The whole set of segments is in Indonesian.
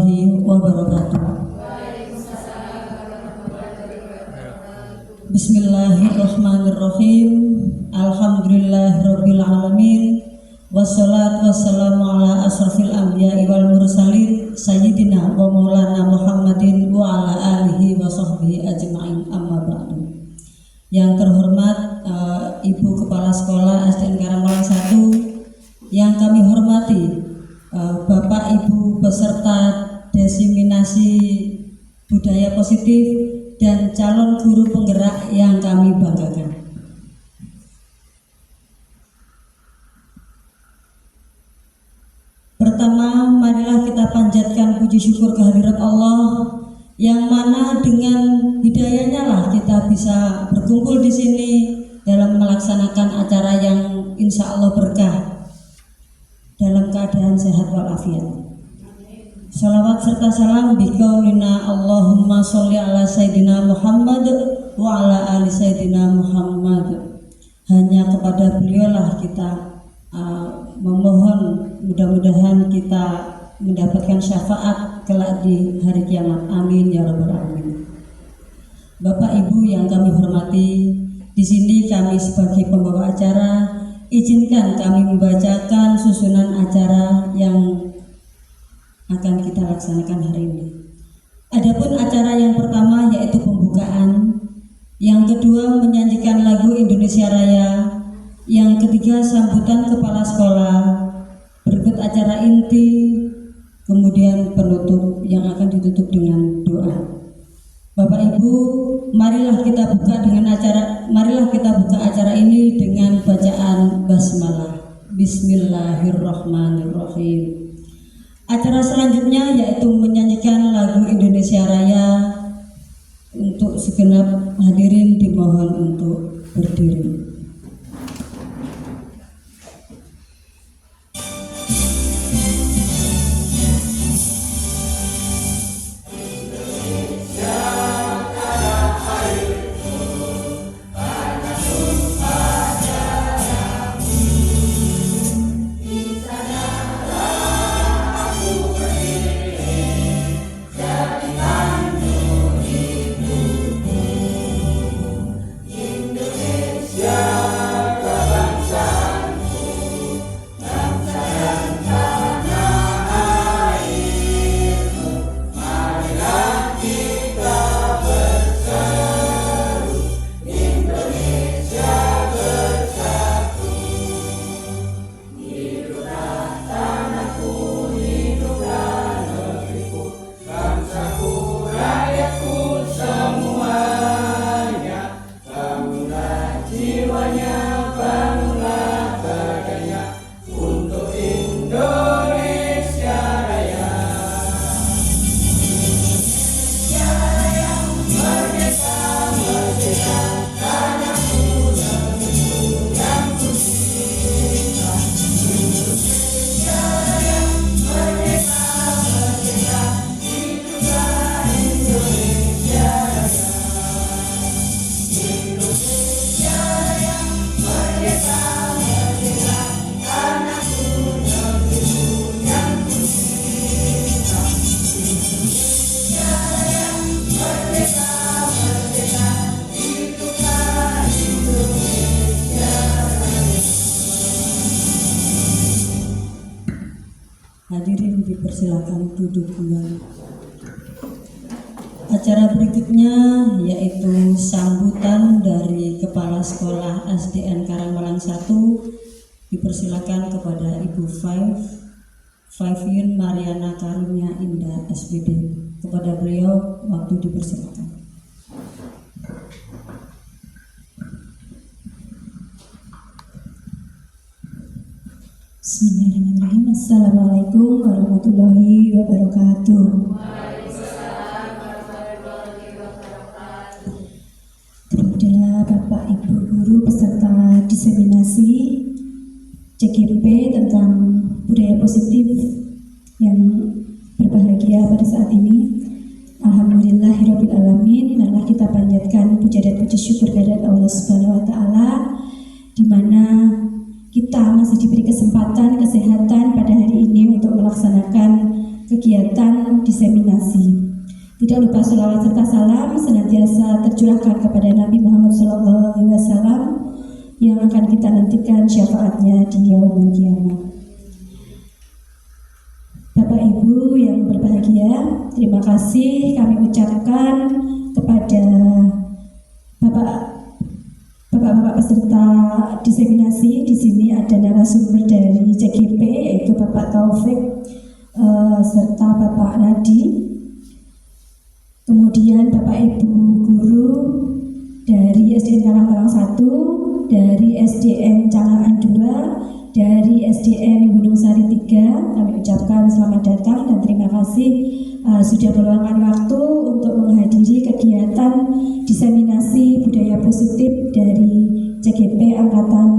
warahmatullahi wabarakatuh. Bismillahirrahmanirrahim. Alhamdulillahirabbil alamin. Wassalatu wassalamu ala asrofil anbiya'i wal mursalin sayyidina wa maulana Muhammadin wa ala alihi wa sahbihi ajma'in, amma ba'du. Yang terhormat Ibu Kepala Sekolah SDN Karangmalang 1, yang kami hormati Bapak Ibu peserta desiminasi budaya positif dan calon guru penggerak yang kami banggakan. Pertama, marilah kita panjatkan puji syukur kehadirat Allah, yang mana dengan hidayahnya lah kita bisa berkumpul di sini dalam melaksanakan acara yang insya Allah berkah dalam keadaan sehat walafiat. Salawat serta salam biqaulina Allahumma sholli ala sayyidina Muhammad wa ala ali sayyidina Muhammad. Hanya kepada beliaulah kita memohon, mudah-mudahan kita mendapatkan syafaat kelak di hari kiamat. Amin ya rabbal alamin. Bapak Ibu yang kami hormati, di sini kami sebagai pembawa acara izinkan kami membacakan susunan acara yang akan kita laksanakan hari ini. Adapun acara yang pertama yaitu pembukaan, yang kedua menyanyikan lagu Indonesia Raya, yang ketiga sambutan kepala sekolah, berikut acara inti, kemudian penutup yang akan ditutup dengan doa. Bapak Ibu, marilah kita buka acara ini dengan bacaan basmalah. Bismillahirrahmanirrahim. Acara selanjutnya yaitu menyanyikan lagu Indonesia Raya. Untuk segenap hadirin dimohon untuk berdiri. Hadirin dipersilakan duduk kembali. Acara berikutnya yaitu sambutan dari Kepala Sekolah SDN Karangmalang 1. Dipersilakan kepada Ibu Faifin Mariana Karunia Indah SPD. Kepada beliau waktu dipersilakan. Bismillahirrahmanirrahim. Assalamualaikum warahmatullahi wabarakatuh. Kepada Bapak Ibu Guru peserta diseminasi CGMP tentang budaya positif yang berbahagia pada saat ini, alhamdulillahirabbil alamin. Marilah kita panjatkan puja dan puji syukur kehadirat Allah Subhanahu wa taala, di mana kita masih diberi kesempatan, kesehatan pada hari ini untuk melaksanakan kegiatan diseminasi. Tidak lupa sholawat serta salam senantiasa tercurahkan kepada Nabi Muhammad SAW yang akan kita nantikan syafaatnya di yaumul kiamat. Bapak Ibu yang berbahagia, terima kasih kami ucapkan kepada Bapak-bapak peserta diseminasi. Di sini ada narasumber dari CGP yaitu Bapak Taufik serta Bapak Nadi. Kemudian Bapak Ibu guru dari SDN Karangpalang 1, dari SDN Cangaan 2, dari SDN Gunung Sari 3, kami ucapkan selamat datang dan terima kasih sudah meluangkan waktu untuk menghadiri kegiatan diseminasi budaya positif dari CGP Angkatan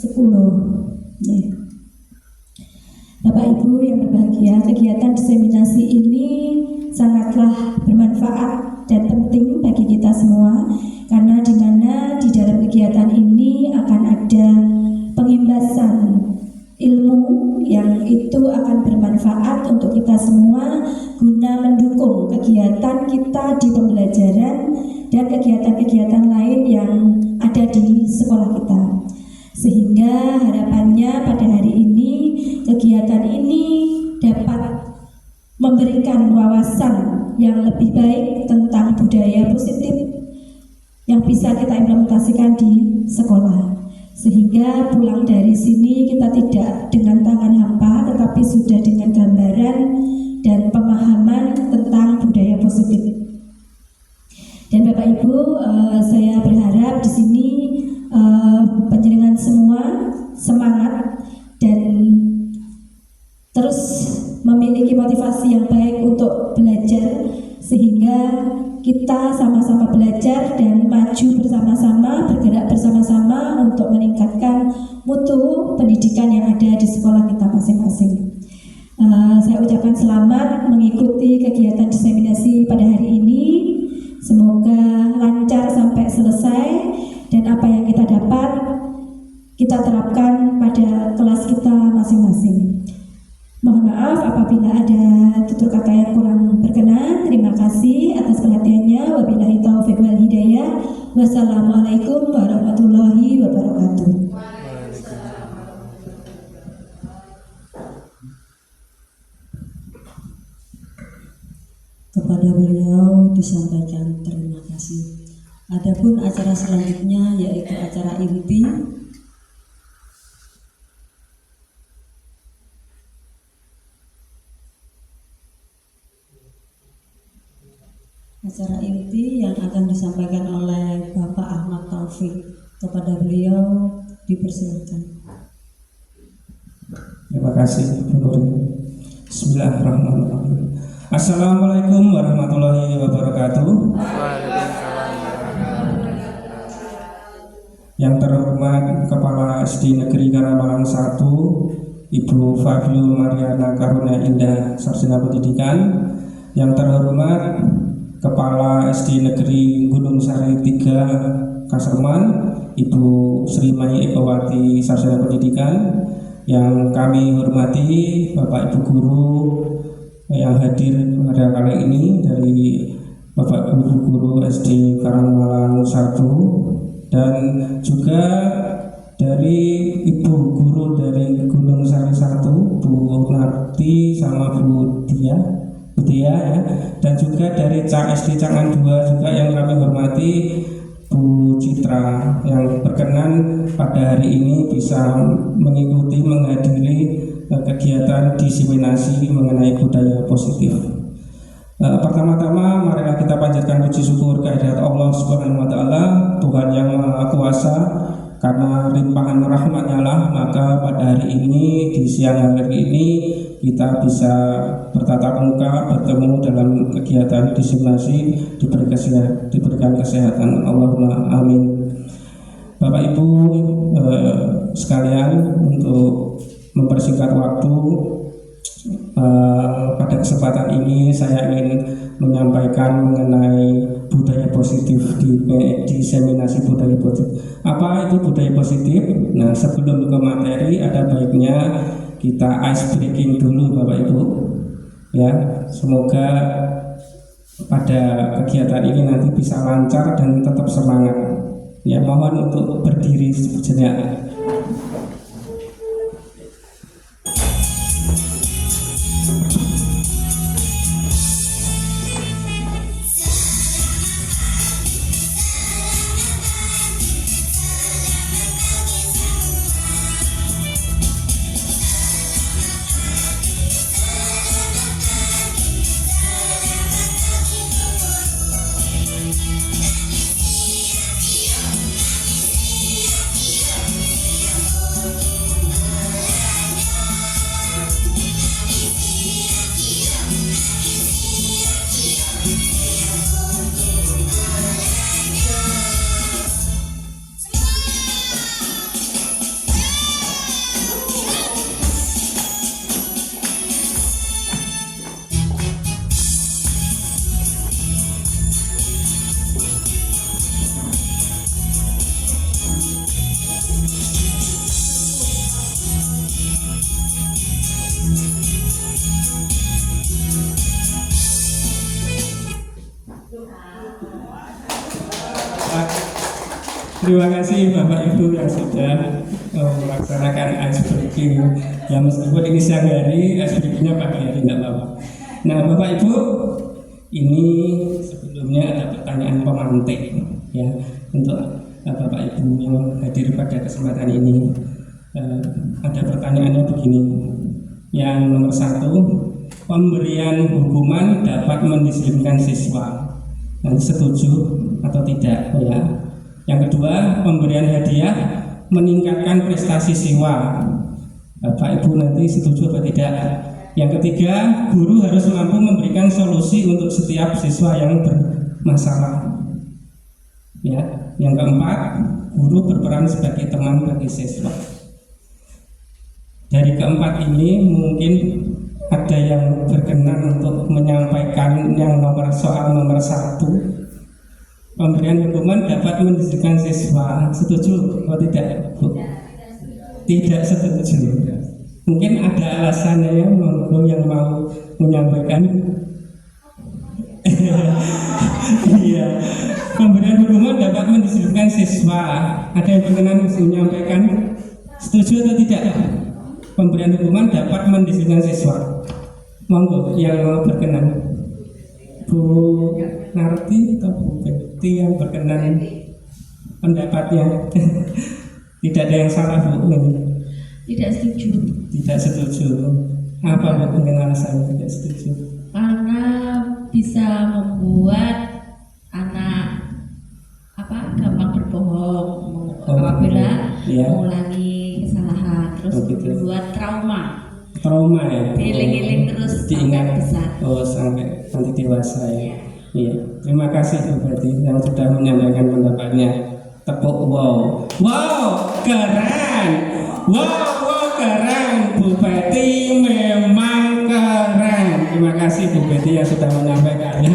10. Bapak Ibu yang berbahagia, kegiatan diseminasi ini sangatlah bermanfaat dan penting bagi kita semua, karena di mana di dalam kegiatan ini akan ada pengimbasan ilmu yang itu akan bermanfaat untuk kita semua guna mendukung kegiatan kita di pembelajaran dan kegiatan-kegiatan lain yang ada di sekolah kita. Sehingga harapannya pada hari ini kegiatan ini dapat memberikan wawasan yang lebih baik tentang budaya positif yang bisa kita implementasikan di sekolah, sehingga pulang dari sini kita tidak dengan tangan hampa tetapi sudah dengan gambaran dan pemahaman tentang budaya positif. Dan Bapak Ibu, saya berharap di sini panjenengan semua semangat dan terus memiliki motivasi yang baik untuk belajar, sehingga kita sama-sama belajar dan maju bersama-sama, bergerak bersama-sama untuk meningkatkan mutu pendidikan yang ada di sekolah kita masing-masing. Saya ucapkan selamat mengikuti kegiatan diseminasi pada hari ini. Semoga lancar sampai selesai dan apa yang kita dapat kita terapkan pada kelas kita masing-masing. Mohon maaf apabila ada tutur kata yang kurang berkenan. Terima kasih atas perhatiannya. Wabillahi taufiq wal hidayah. Wassalamualaikum warahmatullahi wabarakatuh. Kepada beliau disampaikan terima kasih. Adapun acara selanjutnya yaitu acara inti. Acara inti yang akan disampaikan oleh Bapak Ahmad Taufik. Kepada beliau dipersilakan. Terima kasih, Bu Nuri. Bismillahirrahmanirrahim. Assalamualaikum warahmatullahi wabarakatuh. Yang terhormat Kepala SD Negeri Karangpalang 1, Ibu Fabio Mariana Karunia Indah, Sarjana Pendidikan. Yang terhormat Kepala SD Negeri Gunung Sari 3 Kaserman, Ibu Sri Mai Ekowati, Sarjana Pendidikan. Yang kami hormati Bapak Ibu Guru yang hadir pada kali ini dari Bapak Ibu Guru SD Karangpalang 1 dan juga dari Ibu Guru dari Gunung Sari 1, Bu Narti sama Bu Dia ya, dan juga dari SD Cangan 2 juga yang kami hormati Bu Citra yang berkenan pada hari ini bisa mengikuti menghadiri kegiatan diseminasi mengenai budaya positif. Pertama-tama marilah kita panjatkan puji syukur kehadirat Allah Subhanahu wa taala, Tuhan yang Maha Kuasa. Karena limpahan rahmat-Nya lah, maka pada hari ini, di siang hari ini kita bisa bertatap muka, bertemu dalam kegiatan diseminasi, diberikan kesehatan. Allahumma amin. Bapak Ibu sekalian, untuk mempersingkat waktu, pada kesempatan ini saya ingin menyampaikan mengenai budaya positif di diseminasi budaya positif. Apa itu budaya positif? Nah, sebelum ke materi ada baiknya kita ice breaking dulu, Bapak Ibu. Ya, semoga pada kegiatan ini nanti bisa lancar dan tetap semangat. Ya, mohon untuk berdiri sejenak. Terima kasih Bapak Ibu yang sudah melaksanakan ice breaking. Ya, meskipun ini siang hari, ice breakingnya pagi hari nggak apa-apa. Nah, Bapak Ibu, ini sebelumnya ada pertanyaan pemantik ya untuk Bapak Ibu yang hadir pada kesempatan ini. Ada pertanyaannya begini. Yang nomor 1, pemberian hukuman dapat mendisiplinkan siswa. Nanti setuju atau tidak ya? Yang kedua, pemberian hadiah meningkatkan prestasi siswa. Bapak Ibu nanti setuju atau tidak? Yang ketiga, guru harus mampu memberikan solusi untuk setiap siswa yang bermasalah. Ya. Yang keempat, guru berperan sebagai teman bagi siswa. Dari keempat ini mungkin ada yang berkenan untuk menyampaikan yang soal nomor 1. Pemberian hukuman dapat mendisiplinkan siswa. Setuju atau tidak, Bu? Tidak setuju. Mungkin ada alasannya ya, yang mau menyampaikan. Iya. Pemberian hukuman dapat mendisiplinkan siswa. Ada yang berkenan menyampaikan? Setuju atau tidak? Pemberian hukuman dapat mendisiplinkan siswa. Monggo yang mau berkenan. Bu Narti atau Bu Betty yang berkenan pendapatnya. Tidak ada yang salah, Bu. Tidak setuju. Tidak setuju. Apa Bu mungkin alasannya tidak setuju? Karena bisa membuat anak gampang berbohong apabila iya. mengulangi kesalahan, terus gitu. membuat trauma. Trauma ya. Dieling-eling terus diingat sampai besar. Sampai nanti dewasa ya. Iya. Terima kasih Bu Betty yang sudah menyampaikan pendapatnya. Tepuk wow. Wow, keren. Wow, keren. Bu Betty memang keren. Terima kasih Bu Betty yang sudah menyampaikannya.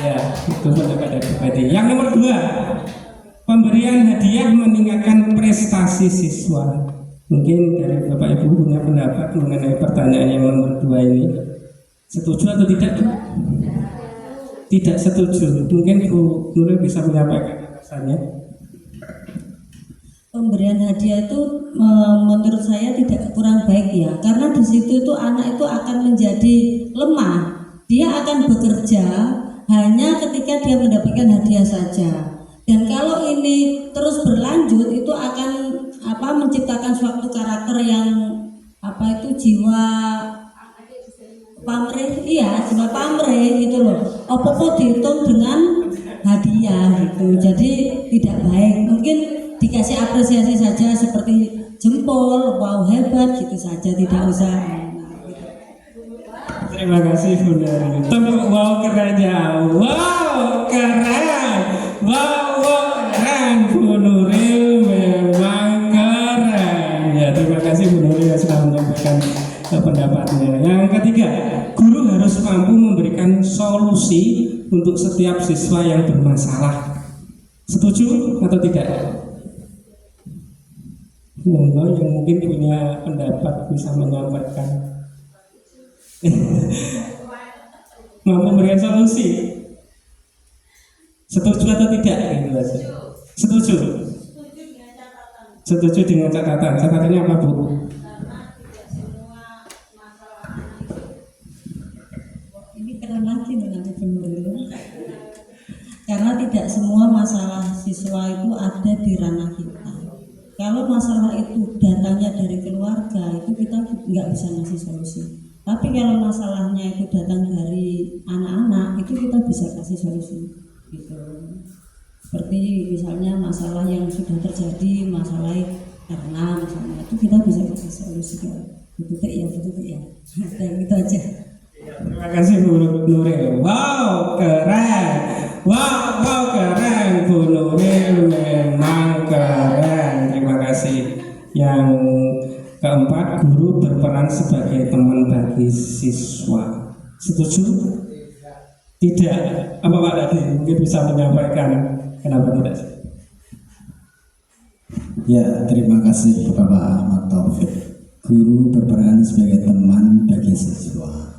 Ya, itu pendapat dari Bu Betty. Yang nomor 2, pemberian hadiah meningkatkan prestasi siswa. Mungkin dari Bapak Ibu punya pendapat mengenai pertanyaan yang nomor 2 ini. Setuju atau tidak? Tidak setuju. Mungkin Bu Nuril bisa menyampaikan alasannya. Pemberian hadiah itu menurut saya tidak kurang baik ya, karena di situ itu anak itu akan menjadi lemah. Dia akan bekerja hanya ketika dia mendapatkan hadiah saja. Dan kalau ini terus berlanjut itu akan menciptakan suatu karakter yang jiwa pamrih, jiwa pamrih gitu loh. Apa-apa dihitung dengan hadiah gitu. Jadi tidak baik. Mungkin dikasih apresiasi saja seperti jempol, wow hebat gitu saja, tidak usah. Terima kasih Bu Nuril. Tepuk wow kerennya. Wow keren. Wow keren. Bu Nuril memang keren. Ya, terima kasih Bu Nuril yang sudah menyampaikan pendapatnya. Yang ketiga, guru harus mampu memberikan solusi untuk setiap siswa yang bermasalah. Setuju atau tidak? Monggo yang mungkin punya pendapat bisa menyampaikan. Mampu memberikan solusi. Setuju atau tidak? Gitu aja. Setuju. Setuju dengan catatan. Catatannya apa, Bu? Ini keren lagi dengan Ibu Nuril. Karena tidak semua masalah siswa itu ada di ranah kita. Kalau masalah itu datangnya dari keluarga, itu kita nggak bisa ngasih solusi. Tapi kalau masalahnya itu datang dari anak-anak, itu kita bisa kasih solusi. Gitu. Seperti misalnya masalah yang sudah terjadi, masalah karena misalnya itu kita bisa kasih solusi ke titik ya. Dan itu aja. Terima kasih Bu Nuril. Wow, keren. Wow, keren Bu Nuril, memang keren. Terima kasih. Yang keempat, guru berperan sebagai teman bagi siswa. Setuju? Tidak. Apa Pak Dadi mungkin bisa menyampaikan kenapa tidak? Ya, terima kasih Bapak Ahmad Taufik. Guru berperan sebagai teman bagi siswa.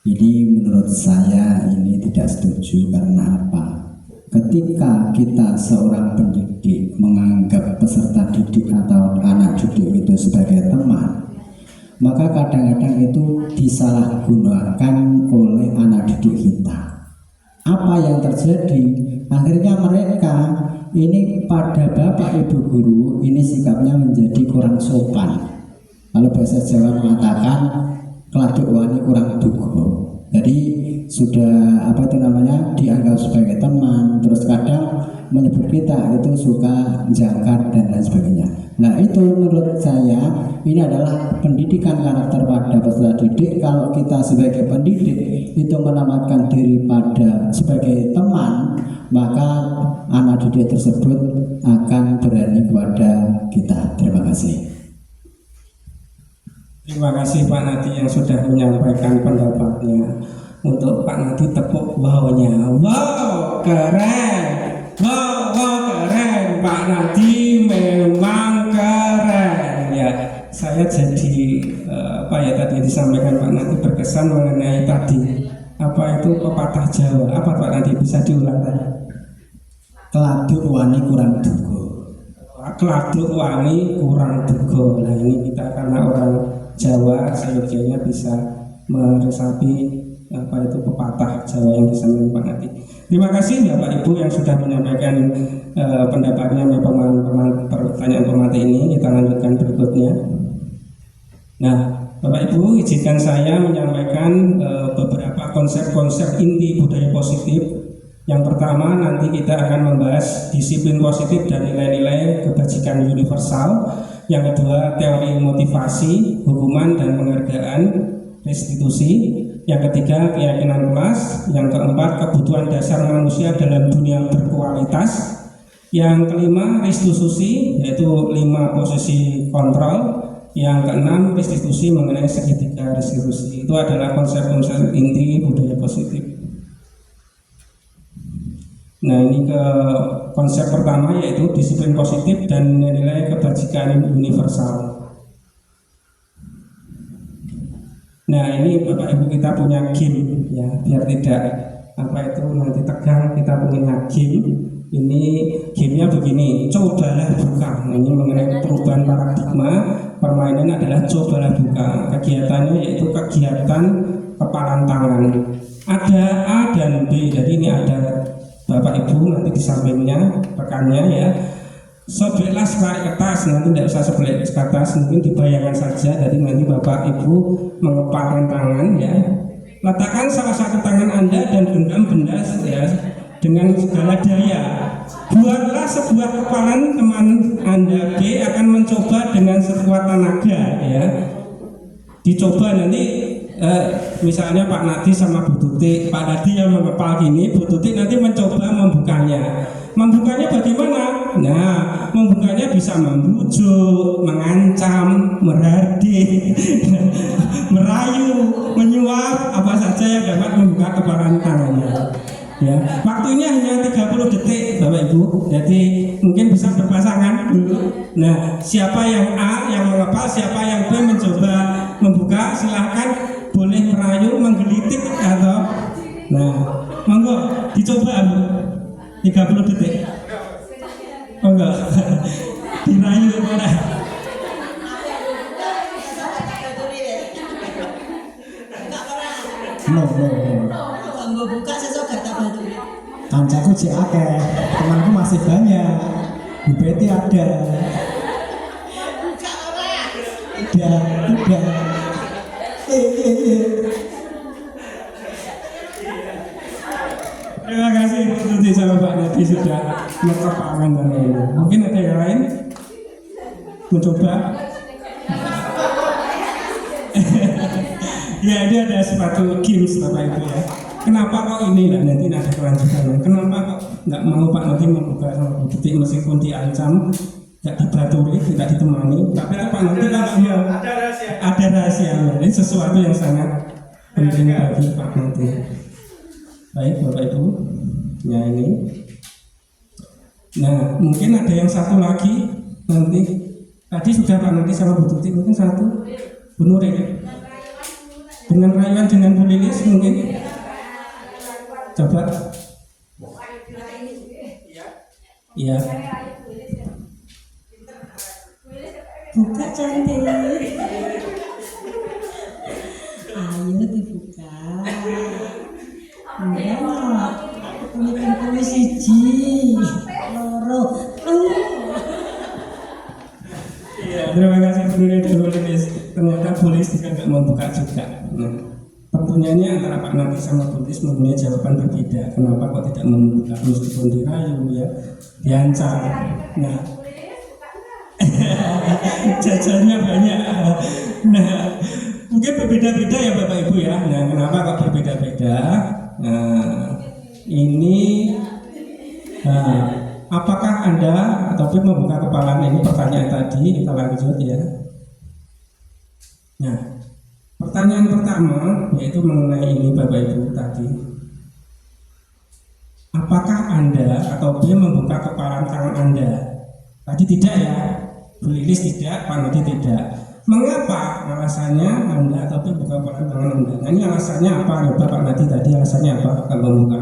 Jadi menurut saya ini tidak setuju karena apa? Ketika kita seorang pendidik menganggap peserta didik atau anak didik itu sebagai teman, maka kadang-kadang itu disalahgunakan oleh anak didik kita. Apa yang terjadi? Akhirnya mereka ini pada Bapak Ibu guru ini sikapnya menjadi kurang sopan. Kalau bahasa Jawa mengatakan keladuk wani kurang dugo. Jadi sudah apa itu namanya dianggap sebagai teman, terus kadang menyebut kita itu suka jangkar dan lain sebagainya. Nah itu menurut saya ini adalah pendidikan karakter pada peserta didik. Kalau kita sebagai pendidik itu menempatkan diri pada sebagai teman, maka anak didik tersebut akan berani kepada kita. Terima kasih. Terima kasih Pak Nadi yang sudah menyampaikan pendapatnya. Untuk Pak Nadi tepuk wow-nya. Wow, keren. Wow, keren. Pak Nadi memang keren. Ya, saya jadi apa ya tadi disampaikan Pak Nadi berkesan mengenai tadi apa itu pepatah Jawa. Apa Pak Nadi bisa diulang tadi? Keladuk wani kurang dugo. Keladuk wani kurang dugo. Nah ini kita karena orang Jawa, seyogyanya bisa meresapi apa itu pepatah Jawa yang disampaikan Pak Nadi. Terima kasih Bapak Ibu yang sudah menyampaikan pendapatnya mengenai pertanyaan pemateri ini. Kita lanjutkan berikutnya. Nah, Bapak Ibu izinkan saya menyampaikan beberapa konsep-konsep inti budaya positif. Yang pertama nanti kita akan membahas disiplin positif dan nilai-nilai kebajikan universal. Yang kedua teori motivasi, hukuman dan penghargaan, restitusi. Yang ketiga keyakinan kelas. Yang keempat kebutuhan dasar manusia dalam dunia berkualitas. Yang kelima restitusi, yaitu 5 posisi kontrol. Yang keenam restitusi mengenai segitiga restitusi. Itu adalah konsep-konsep inti budaya positif. Nah ini ke konsep pertama yaitu disiplin positif dan nilai kebajikan universal. Nah ini Bapak Ibu kita punya game ya, biar tidak apa itu nanti tegang, kita punya game. Ini gamenya begini, cobalah buka. Nah, ini mengenai perubahan paradigma permainan adalah cobalah buka. Kegiatannya yaitu kegiatan kepalan tangan. Ada A dan B, jadi ini ada Bapak Ibu nanti di sampingnya rekannya ya. Sobeklah sekali kertas, nanti tidak usah sebelah kertas, mungkin dibayangkan saja. Jadi nanti Bapak Ibu mengepalkan tangan ya. Letakkan salah satu tangan Anda dan genggam benda ya dengan segala daya. Buatlah sebuah kepalan teman Anda B akan mencoba dengan sekuat tenaga ya. Dicoba nanti misalnya Pak Nadi sama Bu Tuti, Pak Nadi yang mengepal gini, Bu Tuti nanti mencoba membukanya. Membukanya bagaimana? Nah, membukanya bisa membujuk, mengancam, meradi, merayu, menyuap, apa saja yang dapat membuka kepalan tangannya. Ya, waktunya hanya 30 detik Bapak Ibu. Jadi mungkin bisa berpasangan dulu. Nah, siapa yang A yang mengepal, siapa yang B mencoba membuka, silahkan boleh merayu, menggelitik atau nah, monggo dicoba Bu. 30 detik. Monggo. Dirayu ora. No. Tambah buka sesok gak tak batu. Kancaku cek akeh, temanku masih banyak. Bu Betty ada. Udah. Terima kasih Bu Tuti sama Pak Nadi sudah menangkap amanah ini. Mungkin ada yang lain mencoba. Ya, ini ada sepatu games Bapak Ibu ya. Kenapa kok ini lah nanti ada kelanjutannya? Kenapa kok nggak mau Pak Nadi membuka sama Bu Tuti meskipun diancam, nggak dibaturi, tidak ditemani? Tapi Pak Nadi kan dia ada rahasianya. Ini sesuatu yang sangat penting bagi Pak Nadi. Baik Bapak Ibu, ya ini. Nah mungkin ada yang satu lagi nanti. Tadi sudah Pak Nadi sama Bu Tuti, mungkin satu Bu Nuril. Dengan rayuan dengan Bu Lilis mungkin. Coba. Iya. Buka cantik. Ayo dibuka. Enggak, punya siji, loro. Iya, terima kasih Bu Nuril dan Bu Lilis. Ternyata Bu Lilis juga nggak membuka juga. Nah, tentunya ini antara Pak Nadi sama Bu Lilis mempunyai jawaban berbeda. Kenapa kok tidak membuka meskipun dirayu ya, diancam. Nah, jajannya banyak. Nah, mungkin berbeda-beda ya Bapak Ibu ya. Nah, kenapa kok berbeda-beda? Nah, ini apakah Anda ataupun membuka kepala ini pertanyaan tadi kita lanjut ya. Nah, pertanyaan pertama yaitu mengenai ini Bapak Ibu tadi. Apakah Anda atau dia membuka kepala tangan Anda? Tadi tidak ya, Bu Lilis tidak, Pak Nadi tidak. Mengapa alasannya Anda atau dia buka kepala tangan Anda? Nah, ini alasannya apa? Ya, Bapak Nadi tadi alasannya apa akan membuka?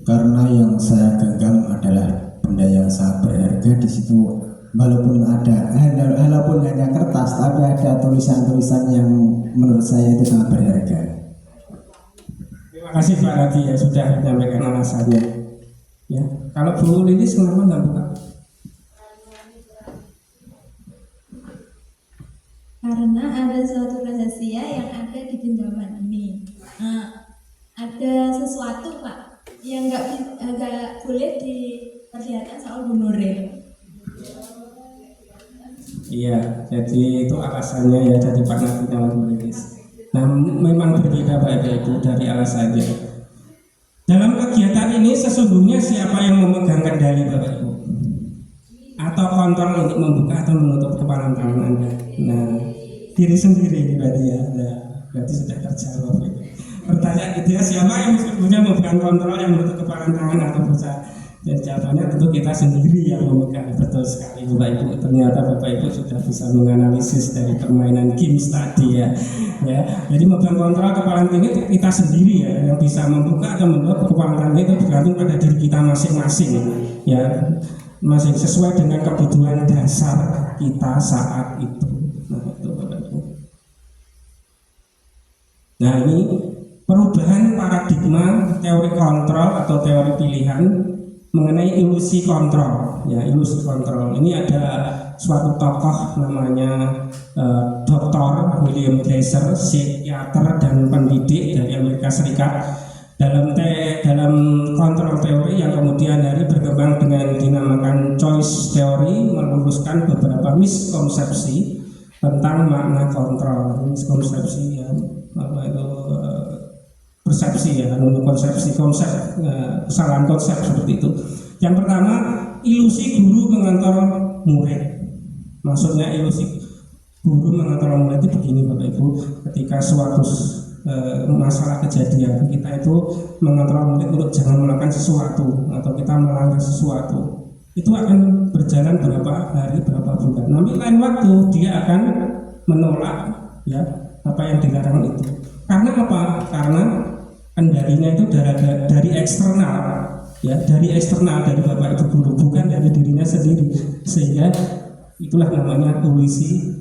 Karena yang saya genggam adalah benda yang sangat berharga di situ. Walaupun hanya kertas, tapi ada tulisan-tulisan yang menurut saya itu sangat berharga. Terima kasih Pak Nadi ya sudah menyampaikan alasannya. Ya, kalau Bu Lilis kenapa nggak buka? Karena ada suatu rahasia yang ada di genggaman ini. Ada sesuatu Pak yang nggak boleh diperlihatkan soal Bu Nuril. Iya, jadi itu alasannya ya dari Pak Nadi sama Bu Lilis. Nah, memang berbeda Bapak Ibu dari alasannya. Dalam kegiatan ini sesungguhnya siapa yang memegang kendali Bapak Ibu? Atau kontrol untuk membuka atau menutup kepala tangan Anda? Nah, diri sendiri berarti ya. Nah, berarti sudah terjawab. Pertanyaan itu ya, siapa yang sesungguhnya memegang kontrol yang menutup kepala tangan atau buka? Dan jawabannya tentu kita sendiri yang memegang. Betul sekali Bapak Ibu. Ternyata Bapak Ibu sudah bisa menganalisis dari permainan games tadi ya. Jadi memegang kontrol kepala tangan itu kita sendiri ya, yang bisa membuka atau menutup kepala tangan itu bergantung pada diri kita masing-masing ya, masih sesuai dengan kebutuhan dasar kita saat itu. Nah, itu Bapak Ibu. Nah, ini perubahan paradigma teori kontrol atau teori pilihan mengenai ilusi kontrol ya, ilusi kontrol ini ada suatu tokoh namanya Dr. William Glasser, psikiater dan pendidik dari Amerika Serikat. Dalam kontrol teori yang kemudian hari berkembang dengan dinamakan choice theory, meluruskan beberapa miskonsepsi tentang makna kontrol. Miskonsepsi ya, apa itu persepsi ya, kesalahan konsep seperti itu. Yang pertama, ilusi guru mengontrol murid. Maksudnya ilusi guru mengontrol murid itu begini Bapak Ibu, ketika suatu masalah kejadian kita itu mengontrol murid untuk jangan melakukan sesuatu atau kita melanggar sesuatu, itu akan berjalan berapa hari, berapa bulan. Nanti lain waktu dia akan menolak ya, apa yang dilarang itu. Karena apa? Karena kendalinya itu dari eksternal, ya, dari eksternal, dari bapak ibu guru, bukan dari dirinya sendiri. Sehingga itulah namanya ilusi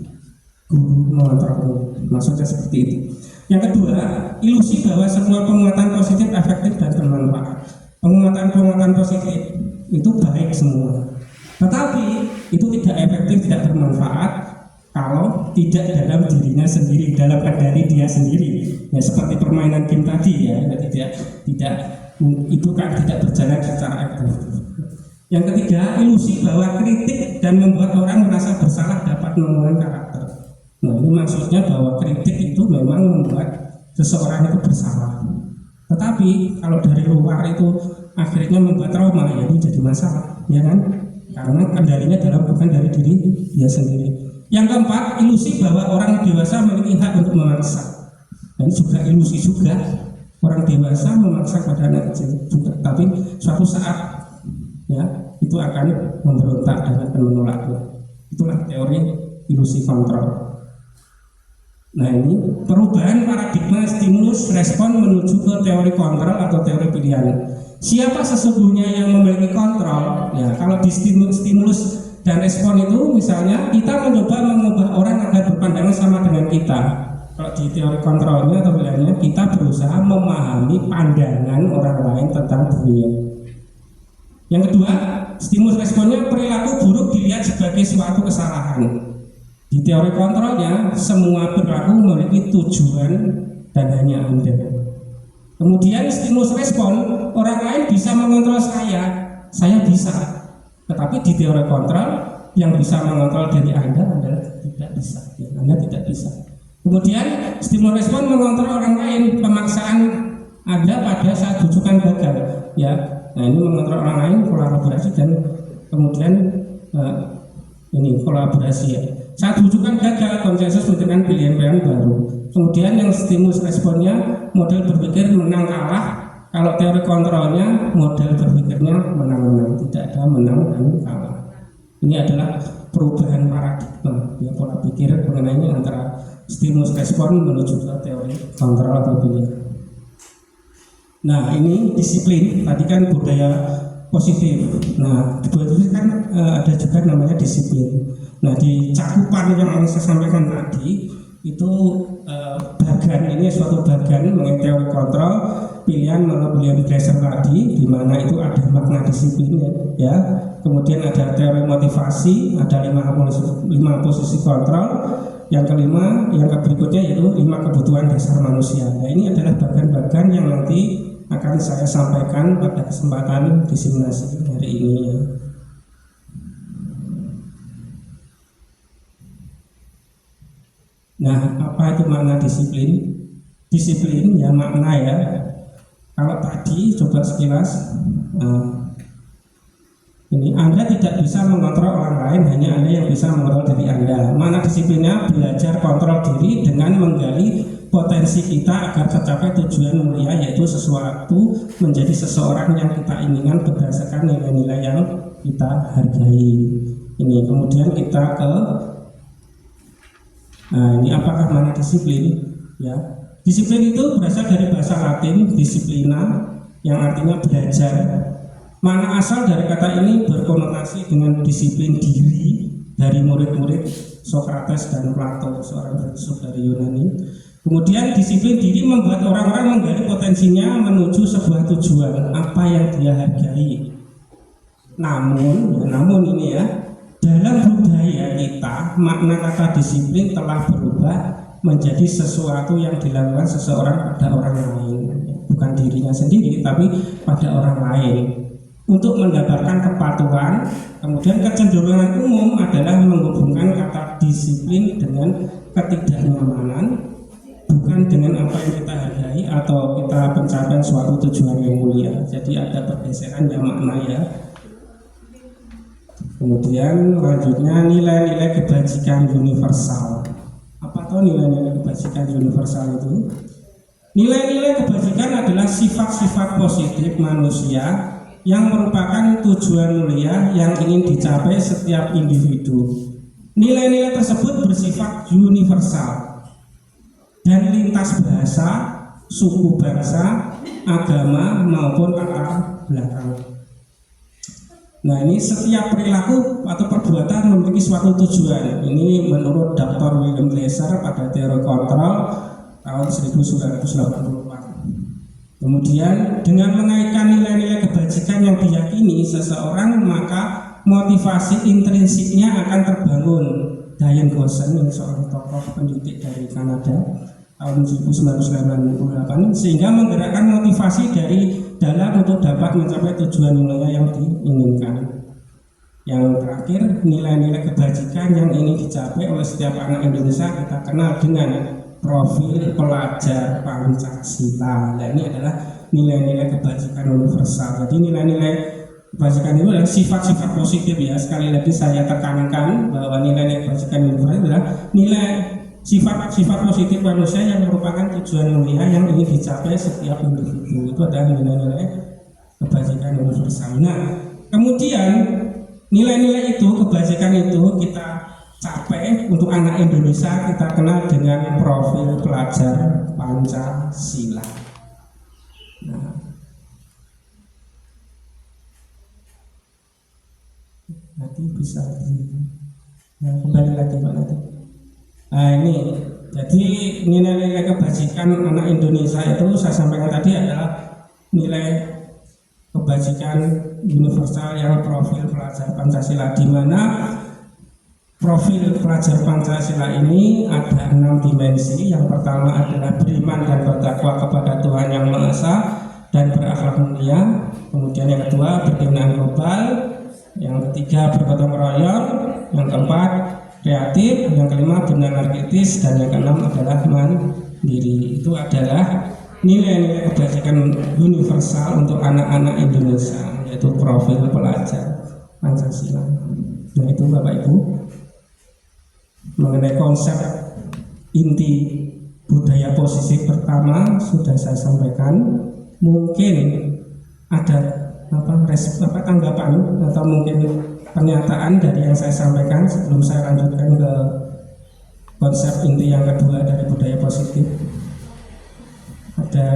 guru mengontrol. Maksudnya seperti itu. Yang kedua, ilusi bahwa semua penguatan positif efektif dan bermanfaat. Penguatan positif itu baik semua, tetapi itu tidak efektif, tidak bermanfaat kalau tidak dalam dirinya sendiri, dalam kendali dia sendiri. Ya seperti permainan game tadi ya, tidak itu kan tidak berjalan secara efektif. Yang ketiga, ilusi bahwa kritik dan membuat orang merasa bersalah dapat menurunkan karakter. Nah, ini maksudnya bahwa kritik itu memang membuat seseorang itu bersalah. Tetapi kalau dari luar itu akhirnya membuat trauma, ya ini jadi masalah, ya kan? Karena kendalinya bukan dari diri dia sendiri. Yang keempat, ilusi bahwa orang dewasa memiliki hak untuk memaksa. Dan juga ilusi juga orang dewasa memaksa pada anak kecil juga. Tapi suatu saat ya itu akan memberontak dan akan menolaknya. Itulah teori ilusi kontrol. Nah, ini perubahan paradigma stimulus respon menuju ke teori kontrol atau teori pilihan. Siapa sesungguhnya yang memiliki kontrol? Ya, kalau di stimulus dan respon itu misalnya kita mencoba mengubah orang agar berpandangan sama dengan kita. Kalau di teori kontrolnya atau pilihannya, kita berusaha memahami pandangan orang lain tentang dunia. Yang kedua, stimulus responnya perilaku buruk dilihat sebagai suatu kesalahan. Di teori kontrolnya, semua perilaku memiliki tujuan dan hanya Anda. Kemudian stimulus respon, orang lain bisa mengontrol saya bisa. Tetapi di teori kontrol, yang bisa mengontrol diri Anda adalah tidak bisa. Ya, Anda tidak bisa. Kemudian stimulus respon mengontrol orang lain, pemaksaan Anda pada saat bujukan gagal. Ya, nah ini mengontrol orang lain, kolaborasi dan kemudian ini kolaborasi ya. Saat bujukan gagal, konsensus menentukan pilihan-pilihan baru. Kemudian yang stimulus responnya model berpikir menang kalah. Kalau teori kontrolnya model berpikirnya menang-menang, tidak ada menang dan kalah. Ini adalah perubahan paradigma ya, pola pikir mengenai antara stimulus respon menuju ke teori kontrol atau pilihan. Nah, ini disiplin. Tadi kan budaya positif. Nah, di budaya positif kan ada juga namanya disiplin. Nah, di cakupan yang saya sampaikan tadi itu bagan ini suatu bagan mengenai teori kontrol pilihan menurut William Glasser tadi, di mana itu ada makna disiplin ya. Kemudian ada teori motivasi, ada 5 posisi kontrol. Yang kelima, yang berikutnya yaitu 5 kebutuhan dasar manusia. Nah, ini adalah bagan-bagan yang nanti akan saya sampaikan pada kesempatan diseminasi hari ini ya. Nah, apa itu makna disiplin? Disiplin ya makna ya. Kalau tadi coba sekilas, ini Anda tidak bisa mengontrol orang lain, hanya Anda yang bisa mengontrol diri Anda. Makna disiplinnya belajar kontrol diri dengan menggali potensi kita agar tercapai tujuan mulia, yaitu sesuatu menjadi seseorang yang kita inginkan berdasarkan nilai-nilai yang kita hargai. Ini kemudian kita ke ini apakah makna disiplin? Ya, disiplin itu berasal dari bahasa Latin disiplina, yang artinya belajar. Makna asal dari kata ini berkonotasi dengan disiplin diri dari murid-murid Sokrates dan Plato, seorang filsuf dari Yunani. Kemudian disiplin diri membuat orang-orang menggali potensinya menuju sebuah tujuan, apa yang dia hargai. Namun ini ya, dalam budaya kita, makna kata disiplin telah berubah menjadi sesuatu yang dilakukan seseorang pada orang lain, bukan dirinya sendiri, tapi pada orang lain, untuk mendapatkan kepatuhan. Kemudian kecenderungan umum adalah menghubungkan kata disiplin dengan ketidaknyamanan, bukan dengan apa yang kita hargai atau kita pencapaian suatu tujuan yang mulia. Jadi ada pergeseran yang makna ya. Kemudian lanjutnya nilai-nilai kebajikan universal. Apa tuh nilai-nilai kebajikan universal itu? Nilai-nilai kebajikan adalah sifat-sifat positif manusia yang merupakan tujuan mulia yang ingin dicapai setiap individu. Nilai-nilai tersebut bersifat universal, dan lintas bahasa, suku bangsa, agama maupun latar belakang. Nah, ini setiap perilaku atau perbuatan memiliki suatu tujuan. Ini menurut Dr. William Glasser pada teori kontrol tahun 1984. Kemudian dengan mengaitkan nilai-nilai kebajikan yang diyakini seseorang, maka motivasi intrinsiknya akan terbangun. Diane Goshen, ini seorang tokoh pendidik dari Kanada tahun 1998, sehingga menggerakkan motivasi dari dalam untuk dapat mencapai tujuan nilai yang diinginkan. Yang terakhir, nilai-nilai kebajikan yang ingin dicapai oleh setiap anak Indonesia kita kenal dengan profil pelajar Pancasila. Nah, ini adalah nilai-nilai kebajikan universal. Jadi nilai-nilai kebajikan itu adalah sifat-sifat positif ya. Sekali lagi saya tekankan bahwa nilai-nilai kebajikan universal adalah nilai sifat-sifat positif manusia yang merupakan tujuan mulia yang ingin dicapai setiap individu. Itu adalah nilai-nilai kebajikan universal. Nah, kemudian nilai-nilai itu, kebajikan itu kita capai untuk anak Indonesia, kita kenal dengan profil pelajar Pancasila. Nah, nanti bisa kembali lagi Pak nanti. Nah, ini jadi nilai-nilai kebajikan anak Indonesia itu saya sampaikan tadi adalah nilai kebajikan universal yang profil pelajar Pancasila, di mana profil pelajar Pancasila ini ada 6 dimensi. Yang pertama adalah beriman dan bertakwa kepada Tuhan Yang Maha Esa dan berakhlak mulia. Kemudian yang kedua berkenan global, yang ketiga bergotong royong, yang keempat kreatif, yang kelima benar kritis, dan yang keenam adalah mandiri. Itu adalah nilai-nilai kebajikan universal untuk anak-anak Indonesia, yaitu profil pelajar Pancasila. Nah, itu Bapak Ibu mengenai konsep inti budaya positif pertama sudah saya sampaikan. Mungkin ada tanggapan atau mungkin pernyataan dari yang saya sampaikan sebelum saya lanjutkan ke konsep inti yang kedua dari budaya positif. Ada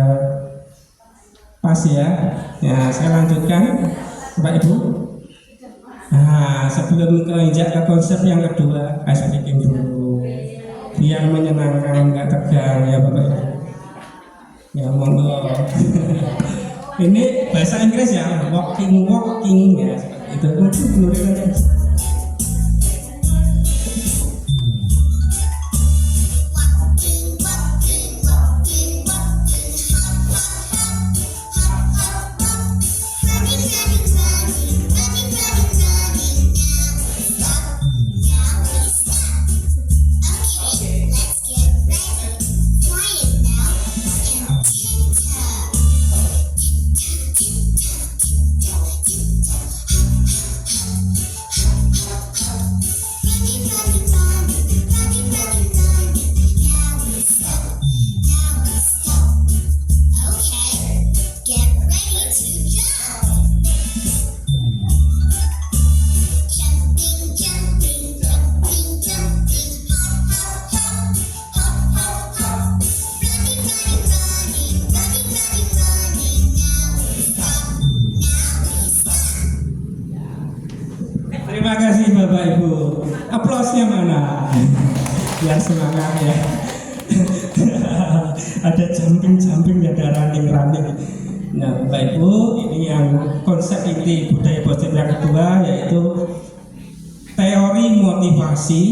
pas ya? Ya, saya lanjutkan Bapak Ibu. Nah, sebelum injak ke konsep yang kedua, ice breaking dulu biar menyenangkan, nggak tegang ya Bapak Ibu. Ya monggo. Ini bahasa Inggris ya, walking ya, itu menurut aja. Terima kasih Bapak Ibu. Aplausnya mana? Biar semangat ya. Ada jumping, ada running. Nah Bapak Ibu, ini yang konsep inti budaya positif yang kedua, yaitu teori motivasi,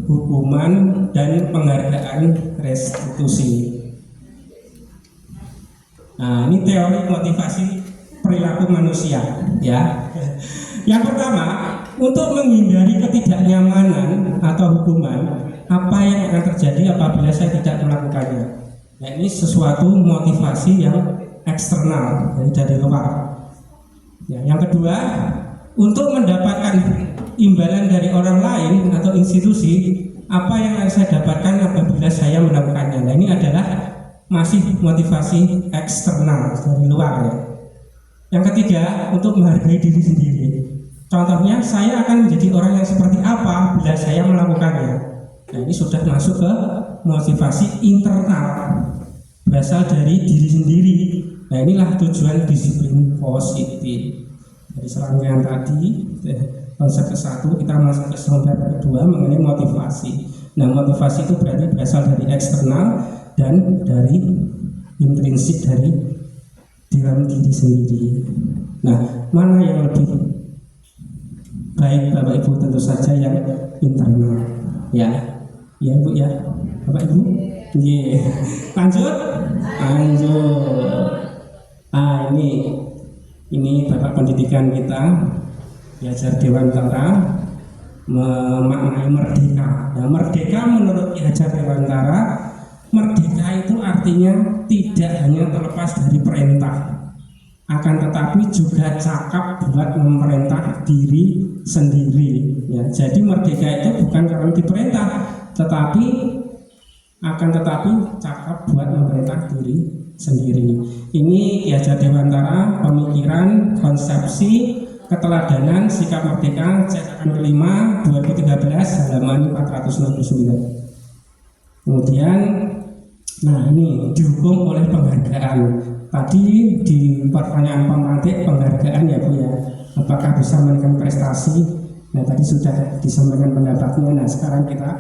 hukuman, dan penghargaan restitusi. Nah, ini teori motivasi perilaku manusia ya. Yang pertama, untuk menghindari ketidaknyamanan atau hukuman, apa yang akan terjadi apabila saya tidak melakukannya? Nah, ini sesuatu motivasi yang eksternal dari luar. Ya, yang kedua, untuk mendapatkan imbalan dari orang lain atau institusi, apa yang akan saya dapatkan apabila saya melakukannya? Nah, ini adalah masih motivasi eksternal dari luar ya. Yang ketiga, untuk menghargai diri sendiri. Contohnya, saya akan menjadi orang yang seperti apa bila saya melakukannya. Nah, ini sudah masuk ke motivasi internal, berasal dari diri sendiri. Nah, inilah tujuan disiplin positif. Dari serangkaian tadi, konsep ke-1, kita masuk ke konsep kedua mengenai motivasi. Nah, motivasi itu berarti berasal dari eksternal dan dari intrinsik, dari dalam diri sendiri. Nah, mana yang lebih baik Bapak Ibu? Tentu saja yang internal, ya Bu ya, Bapak Ibu. Lanjut. Ini Bapak pendidikan kita diajar Dewantara memaknai merdeka. Nah, merdeka menurut diajar Dewantara, merdeka itu artinya tidak hanya terlepas dari perintah, akan tetapi juga cakap buat memerintah diri sendiri. Ya, jadi merdeka itu bukan karena diperintah, tetapi cakap buat memerintah diri sendiri. Ini diajar Dewantara, pemikiran, konsepsi, keteladanan, sikap merdeka, cetakan kelima 2013 halaman 469. Kemudian, nah ini didukung oleh penghargaan. Tadi di pertanyaan pemantik penghargaan ya Bu ya, apakah bisa menaikkan prestasi? Nah tadi sudah disampaikan pendapatnya. Nah sekarang kita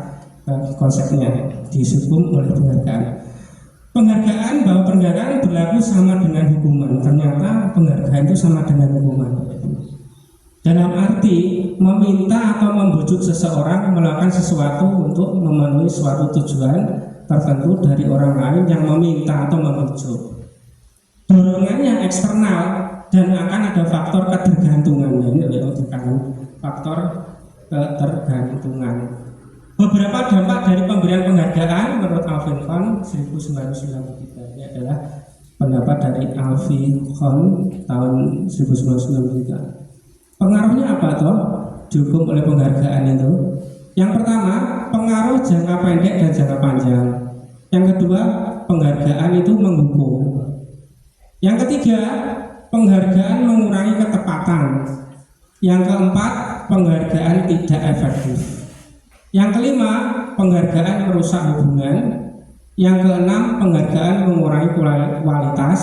konsepnya didukung oleh penghargaan. Penghargaan, bahwa penghargaan berlaku sama dengan hukuman. Ternyata penghargaan itu sama dengan hukuman. Dalam arti meminta atau membujuk seseorang melakukan sesuatu untuk memenuhi suatu tujuan tertentu dari orang lain yang meminta atau membujuk. Dorongannya eksternal dan akan ada faktor ketergantungan. Ini adalah faktor ketergantungan. Beberapa dampak dari pemberian penghargaan menurut Alvin Kohn 1993. Ini adalah pendapat dari Alvin Kohn tahun 1993. Pengaruhnya apa toh? Didukung oleh penghargaan itu. Yang pertama, pengaruh jangka pendek dan jangka panjang. Yang kedua, penghargaan itu menghukum. Yang ketiga, penghargaan mengurangi ketepatan. Yang keempat, penghargaan tidak efektif. Yang kelima, penghargaan merusak hubungan. Yang keenam, penghargaan mengurangi kualitas.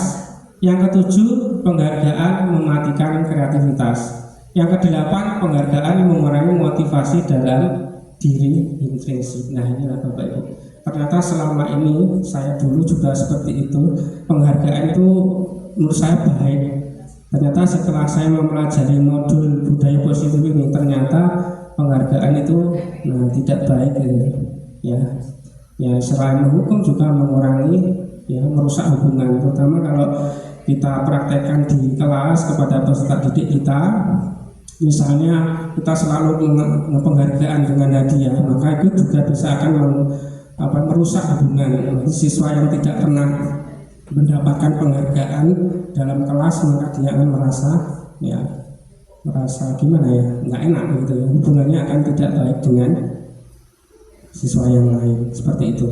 Yang ketujuh, penghargaan mematikan kreativitas. Yang kedelapan, penghargaan mengurangi motivasi dalam diri intrinsik. Nah inilah Bapak Ibu. Ternyata selama ini saya dulu juga seperti itu. Penghargaan itu menurut saya baik. Ternyata setelah saya mempelajari modul budaya positif ini, ternyata penghargaan itu tidak baik ya. Selain menghukum juga mengurangi, ya, merusak hubungan. Terutama kalau kita praktekkan di kelas kepada peserta didik kita, misalnya kita selalu penghargaan dengan hadiah, maka itu juga bisa akan merusak hubungan. Siswa yang tidak pernah mendapatkan penghargaan dalam kelas, maka dia akan merasa gimana ya, nggak enak gitu ya. Hubungannya akan tidak baik dengan siswa yang lain, seperti itu.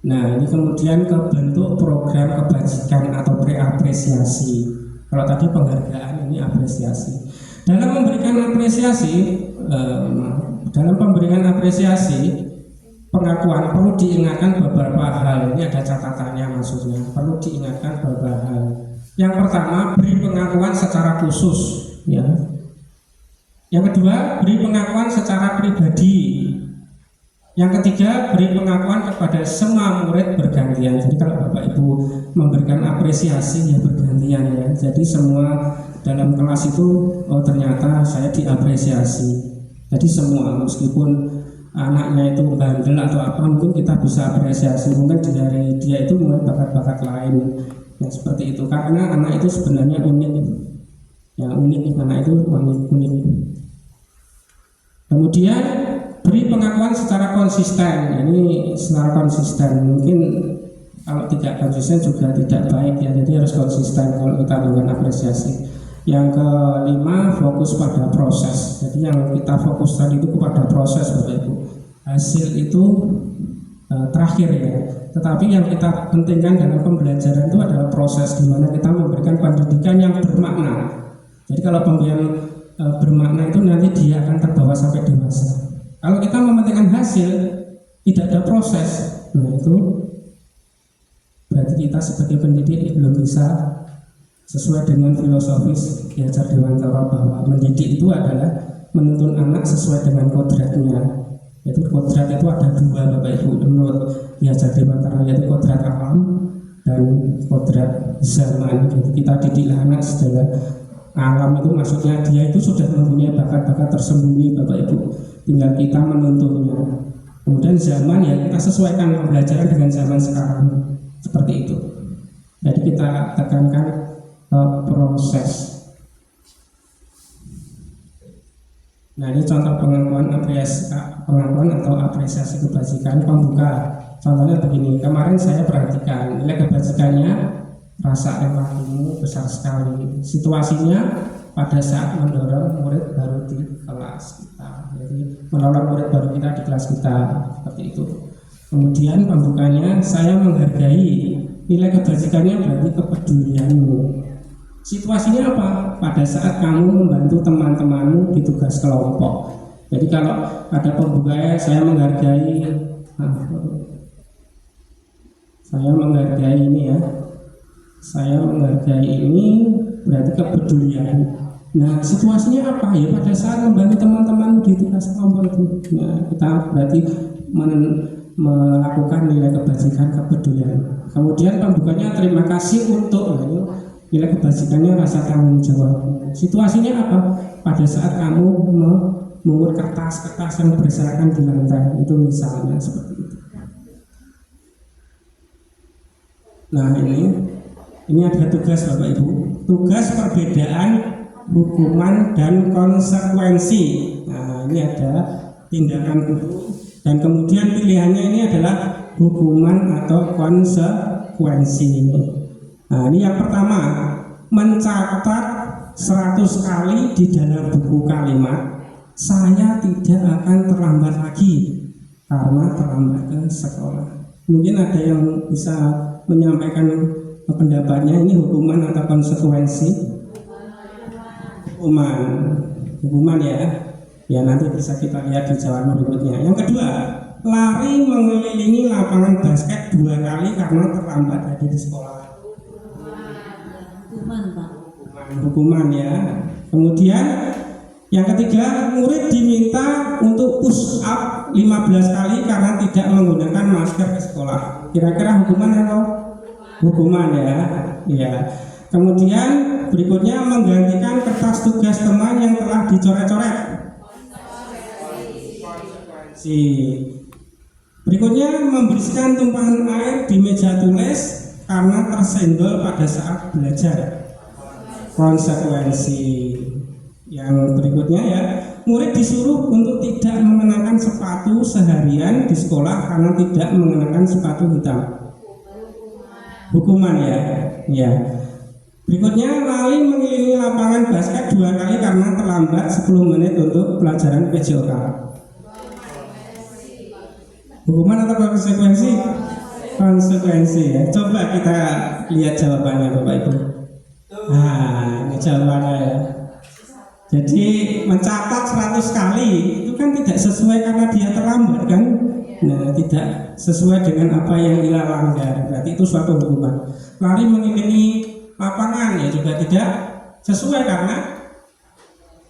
Nah ini kemudian ke bentuk program kebajikan atau preapresiasi. Kalau tadi penghargaan, ini apresiasi. Dalam memberikan apresiasi, pengakuan perlu diingatkan beberapa hal. Ini ada catatannya maksudnya. Perlu diingatkan beberapa hal. Yang pertama, beri pengakuan secara khusus, ya. Yang kedua, beri pengakuan secara pribadi. Yang ketiga, beri pengakuan kepada semua murid bergantian. Jadi kalau Bapak Ibu memberikan apresiasi ya bergantian ya. Jadi semua dalam kelas itu, oh ternyata saya diapresiasi. Jadi semua, meskipun anaknya itu bandel atau apa, mungkin kita bisa apresiasi. Mungkin dari dia itu bakat-bakat lain. Ya, seperti itu, karena anak itu sebenarnya unik ya, anak itu unik. Kemudian beri pengakuan secara konsisten. Ini secara konsisten, mungkin kalau tidak konsisten juga tidak baik ya, jadi harus konsisten kalau kita memberikan apresiasi. Yang kelima, fokus pada proses. Jadi yang kita fokuskan itu kepada proses Bapak Ibu. Hasil itu terakhir ya, tetapi yang kita pentingkan dalam pembelajaran itu adalah proses, di mana kita memberikan pendidikan yang bermakna. Jadi kalau pemberian bermakna itu nanti dia akan terbawa sampai dewasa. Kalau kita mementingkan hasil, tidak ada proses, nah itu berarti kita sebagai pendidik belum bisa sesuai dengan filosofis Ki Hajar Dewantara bahwa mendidik itu adalah menuntun anak sesuai dengan kodratnya. Yaitu kodrat itu ada dua Bapak Ibu menurut Ki Hajar Dewantara, yaitu kodrat alam dan kodrat zaman. Jadi kita didiklah anak sedalam alam, itu maksudnya dia itu sudah mempunyai bakat-bakat tersembunyi Bapak Ibu, tinggal kita menuntunnya. Kemudian zaman ya kita sesuaikan pembelajaran dengan zaman sekarang, seperti itu. Jadi kita tekankan proses. Nah, ini contoh pengakuan atau apresiasi kebajikan pembuka. Contohnya begini, kemarin saya perhatikan nilai kebajikannya, rasa empatimu besar sekali. Situasinya pada saat mendorong murid baru di kelas kita, jadi menolong murid baru kita di kelas kita, seperti itu. Kemudian pembukanya, saya menghargai nilai kebajikannya berarti kepedulianmu. Situasinya apa? Pada saat kamu membantu teman-temanmu di tugas kelompok. Jadi kalau ada pembukanya, saya menghargai ini ya. Saya menghargai ini berarti kepedulian. Nah, situasinya apa? Ya pada saat membantu teman-temanmu di tugas kelompok itu. Nah, kita berarti melakukan nilai kebajikan kepedulian. Kemudian pembukanya, terima kasih untuk nilai kebajikannya rasa tanggung jawab. Situasinya apa? Pada saat kamu memungut kertas-kertas yang berserakan di lantai, itu misalnya seperti itu. Nah, ini ada tugas Bapak Ibu, tugas perbedaan hukuman dan konsekuensi. Nah, ini ada tindakan guru dan kemudian pilihannya ini adalah hukuman atau konsekuensi. Nah, ini yang pertama, mencatat 100 kali di dalam buku kalimat, saya tidak akan terlambat lagi karena terlambat ke sekolah. Mungkin ada yang bisa menyampaikan pendapatnya, ini hukuman atau konsekuensi? Hukuman ya. Ya nanti bisa kita lihat di jawaban berikutnya. Yang kedua, lari mengelilingi lapangan basket 2 kali karena terlambat hadir di sekolah. Hukuman ya. Kemudian yang ketiga, murid diminta untuk push up 15 kali karena tidak menggunakan masker ke sekolah. Kira-kira hukuman atau hukuman ya? Ya. Kemudian berikutnya, menggantikan kertas tugas teman yang telah dicoret-coret. Berikutnya, membersihkan tumpahan air di meja tulis karena tersenggol pada saat belajar. Konsekuensi. Yang berikutnya ya, murid disuruh untuk tidak mengenakan sepatu seharian di sekolah karena tidak mengenakan sepatu hitam. Hukuman ya. Ya. Berikutnya, lari mengelilingi lapangan basket 2 kali karena terlambat 10 menit untuk pelajaran PJOK. Hukuman atau konsekuensi? Konsekuensi ya. Coba kita lihat jawabannya Bapak Ibu. Nah, ini jawabannya ya. Jadi mencatat 100 kali itu kan tidak sesuai karena dia terlambat kan. Nah, tidak sesuai dengan apa yang dia langgar, berarti itu suatu hukuman. Lari mengelilingi lapangan ya juga tidak sesuai karena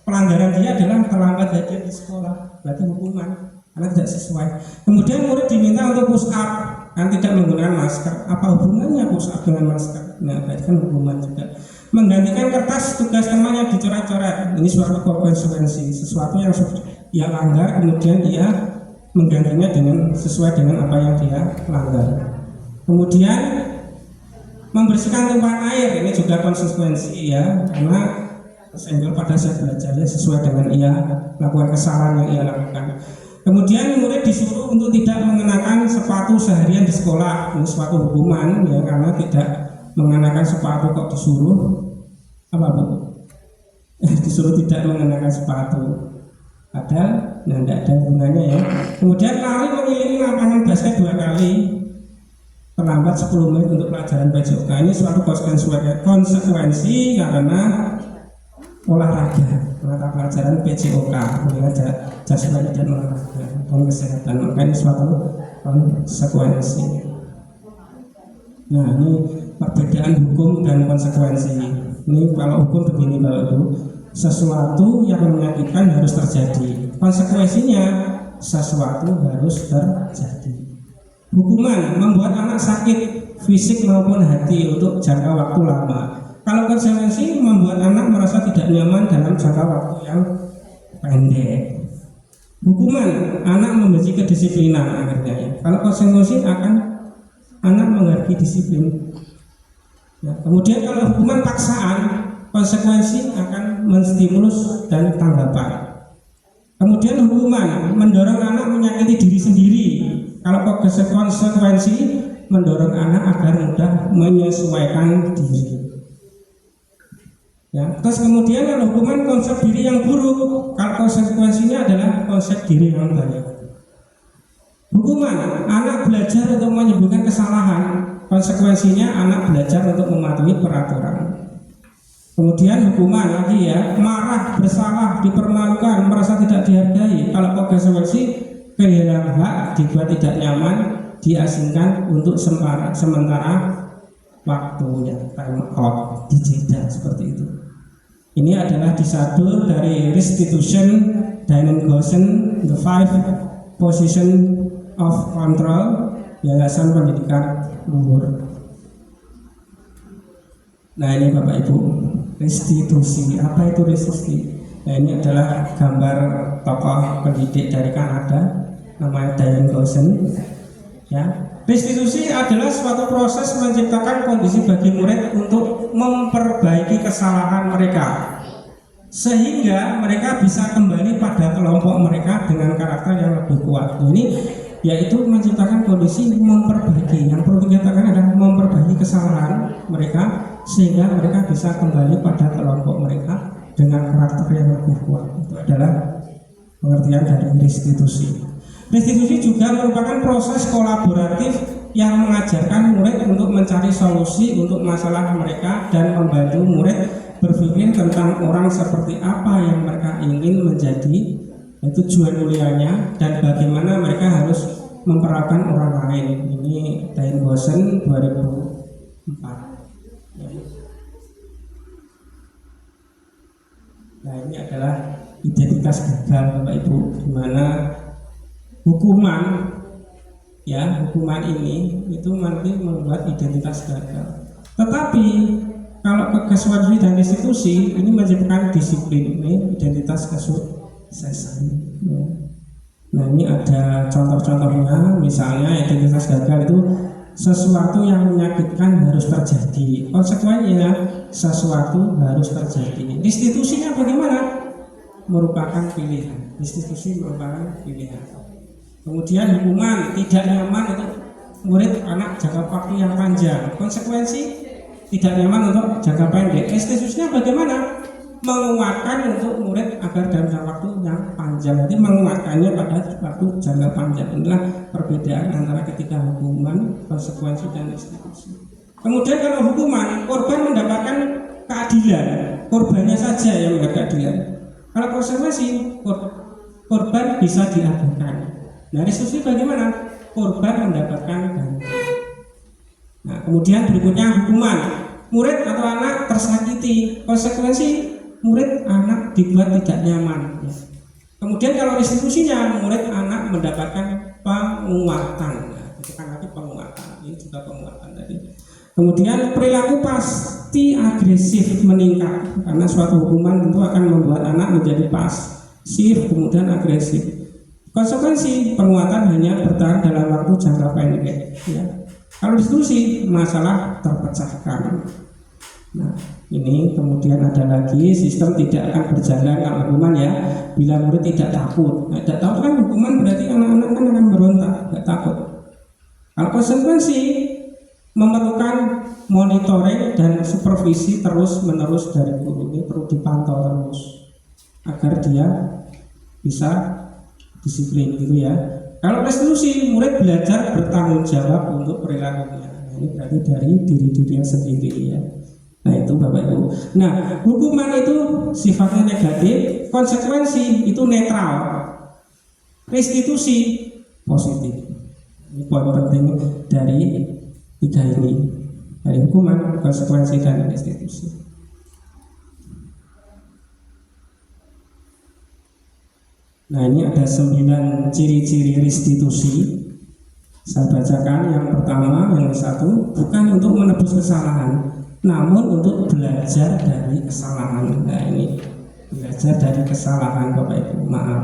pelanggaran dia adalah terlambat hadir di sekolah, berarti hukuman karena tidak sesuai. Kemudian murid diminta untuk push up kan tidak menggunakan masker. Apa hubungannya push up dengan masker? Nah, berarti kan hukuman juga. Menggantikan kertas tugas teman yang dicoret-coret, ini suatu konsekuensi, sesuatu yang ia langgar kemudian ia menggantinya dengan sesuai dengan apa yang dia langgar. Kemudian membersihkan tumpahan air, ini juga konsekuensi ya, karena tersenggol pada saat belajarnya sesuai dengan ia lakukan kesalahan yang ia lakukan. Kemudian murid disuruh untuk tidak mengenakan sepatu seharian di sekolah, ini suatu hukuman ya, karena tidak mengenakan sepatu kok disuruh apa Bu? Disuruh tidak mengenakan sepatu, padahal tidak ada hubungannya ya. Kemudian lari mengelilingi lapangan basket 2 kali terlambat 10 menit untuk pelajaran PJOK, ini suatu konsekuensi karena olahraga, mata pelajaran PJOK, kuliah jasmani dan olahraga dan kesehatan. Makanya suatu konsekuensi. Nah, ini perbedaan hukum dan konsekuensi. Ini kalau hukum begini Bapak Ibu, sesuatu yang menyakitkan harus terjadi. Konsekuensinya sesuatu harus terjadi. Hukuman membuat anak sakit fisik maupun hati untuk jangka waktu lama. Kalau konsekuensi membuat anak merasa tidak nyaman dalam jangka waktu yang pendek. Hukuman anak membenci kedisiplinan akhirnya. Ya. Kalau konsekuensi akan anak menghargai disiplin. Ya, kemudian kalau hukuman paksaan, konsekuensi akan menstimulus dan tanggapan. Kemudian hukuman mendorong anak menyakiti diri sendiri. Kalau konsekuensi mendorong anak agar mudah menyesuaikan diri. Ya, terus kemudian kalau hukuman konsep diri yang buruk, kalau konsekuensinya adalah konsep diri yang baik. Hukuman anak belajar untuk menyembuhkan kesalahan, konsekuensinya anak belajar untuk mematuhi peraturan. Kemudian hukuman lagi ya, marah, bersalah, dipermalukan, merasa tidak dihargai. Kalau konsekuensi kehilangan hak, dibuat tidak nyaman, diasingkan untuk sementara waktunya, time out, dijeda seperti itu. Ini adalah disadur dari Restitution Dynengosen, The Five Position of Control, Yayasan Pendidikan Luhur. Nah ini Bapak Ibu, restitusi. Apa itu restitusi? Nah ini adalah gambar tokoh pendidik dari Kanada, namanya Dynengosen. Ya, restitusi adalah suatu proses menciptakan kondisi bagi murid untuk memperbaiki kesalahan mereka, sehingga mereka bisa kembali pada kelompok mereka dengan karakter yang lebih kuat. Ini yaitu menciptakan kondisi memperbaiki. Yang perlu dikatakan adalah memperbaiki kesalahan mereka sehingga mereka bisa kembali pada kelompok mereka dengan karakter yang lebih kuat. Itu adalah pengertian dari restitusi. Restitusi juga merupakan proses kolaboratif yang mengajarkan murid untuk mencari solusi untuk masalah mereka dan membantu murid berpikir tentang orang seperti apa yang mereka ingin menjadi, tujuan mulianya, dan bagaimana mereka harus memperlakukan orang lain. Ini Dynengosen 2004. Nah ini adalah identitas gagal Bapak Ibu, di mana hukuman ini itu nanti membuat identitas gagal. Tetapi kalau kesuksesan dan restitusi ini menciptakan disiplin, ini identitas kesuksesan. Ya. Nah ini ada contoh-contohnya, misalnya identitas gagal itu sesuatu yang menyakitkan harus terjadi, konsekuensinya sesuatu harus terjadi. Restitusinya bagaimana? Merupakan pilihan. Restitusi merupakan pilihan. Kemudian hukuman tidak nyaman untuk murid anak jangka waktu yang panjang, konsekuensi tidak nyaman untuk jangka pendek. Restitusinya bagaimana? Menguatkan untuk murid agar dalam jangka waktu yang panjang. Jadi menguatkannya pada waktu jangka panjang. Inilah perbedaan antara ketiga hukuman, konsekuensi dan restitusi. Kemudian kalau hukuman, korban mendapatkan keadilan, korbannya saja yang mendapat keadilan. Kalau konsekuensi, korban bisa diadakan. Nah restitusi bagaimana? Korban mendapatkan ganti. Nah kemudian berikutnya hukuman, murid atau anak tersakiti, konsekuensi murid anak dibuat tidak nyaman. Kemudian kalau restitusinya, murid anak mendapatkan penguatan. Nah, itu kan lagi penguatan, ini juga penguatan tadi. Kemudian perilaku pasti agresif meningkat karena suatu hukuman tentu akan membuat anak menjadi pasif kemudian agresif. Konsekuensi penguatan hanya bertahan dalam waktu jangka pendek. Ya. Kalau restitusi masalah terpecahkan. Nah, ini kemudian ada lagi sistem tidak akan berjalan kalau hukuman ya. Bila murid tidak takut, tidak takut kan hukuman berarti anak-anak kan akan berontak, tidak takut. Kalau konsekuensi memerlukan monitoring dan supervisi terus-menerus dari guru, ini perlu dipantau terus agar dia bisa disiplin gitu ya. Kalau restitusi, murid belajar bertanggung jawab untuk perilakunya. Nah, ini berarti dari diri dirinya sendiri ya. Nah itu Bapak Ibu. Nah hukuman itu sifatnya negatif, konsekuensi itu netral, restitusi positif. Ini poin penting dari tiga ini, dari hukuman, konsekuensi, dan restitusi. Nah ini ada 9 ciri-ciri restitusi. Saya bacakan. Yang pertama, yang satu, bukan untuk menebus kesalahan, namun untuk belajar dari kesalahan. Nah ini belajar dari kesalahan Bapak Ibu, maaf,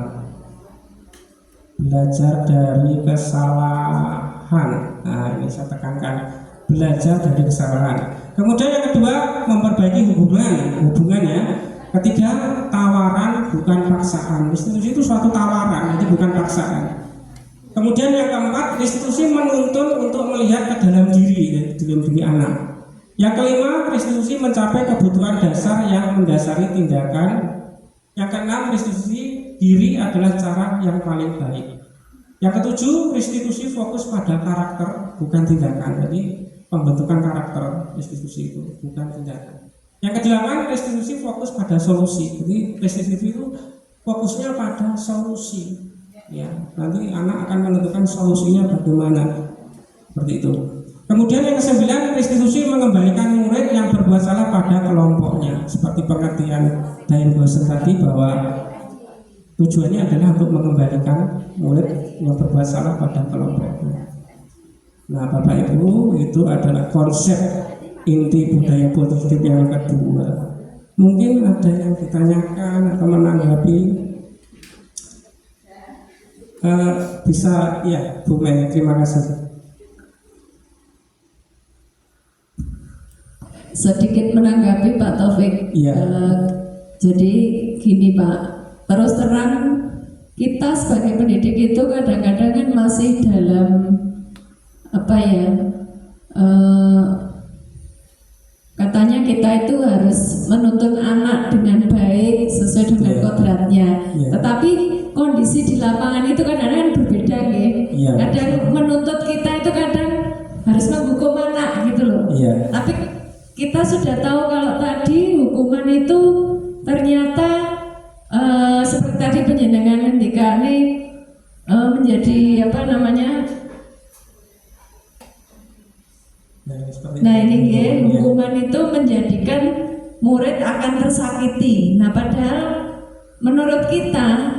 belajar dari kesalahan. Nah ini saya tekankan, belajar dari kesalahan. Kemudian yang kedua, memperbaiki hubungan ya. Ketiga, tawaran bukan paksaan. Restitusi itu suatu tawaran, jadi bukan paksaan. Kemudian yang keempat, restitusi menuntun untuk melihat ke dalam diri, dalam diri anak. Yang kelima, restitusi mencapai kebutuhan dasar yang mendasari tindakan. Yang keenam, restitusi diri adalah cara yang paling baik. Yang ketujuh, restitusi fokus pada karakter bukan tindakan. Jadi pembentukan karakter restitusi itu bukan tindakan. Yang kedelapan, restitusi fokus pada solusi. Jadi restitusi itu fokusnya pada solusi. Ya, nanti anak akan menentukan solusinya bagaimana. Seperti itu. Kemudian yang kesembilan, restitusi mengembalikan murid yang berbuat salah pada kelompoknya. Seperti pengertian Dayan Gosen tadi bahwa tujuannya adalah untuk mengembalikan murid yang berbuat salah pada kelompoknya. Nah, Bapak Ibu, itu adalah konsep inti budaya positif yang kedua. Mungkin ada yang ditanyakan atau menanggapi. Bisa ya, Bu Mei, terima kasih. Sedikit menanggapi Pak Taufik. Iya. Jadi gini Pak, terus terang kita sebagai pendidik itu kadang-kadang kan masih dalam apa ya, katanya kita itu harus menuntun anak dengan baik sesuai dengan kodratnya. Tetapi kondisi di lapangan itu kadang-kadang berbeda ya. Kadang menuntut kita itu kadang harus menghukum anak gitu loh. Tapi kita sudah tahu kalau tadi hukuman itu ternyata seperti tadi penjenengan ngendika ini menjadi apa namanya? Nah ini ya, hukuman itu menjadikan murid akan tersakiti. Nah padahal menurut kita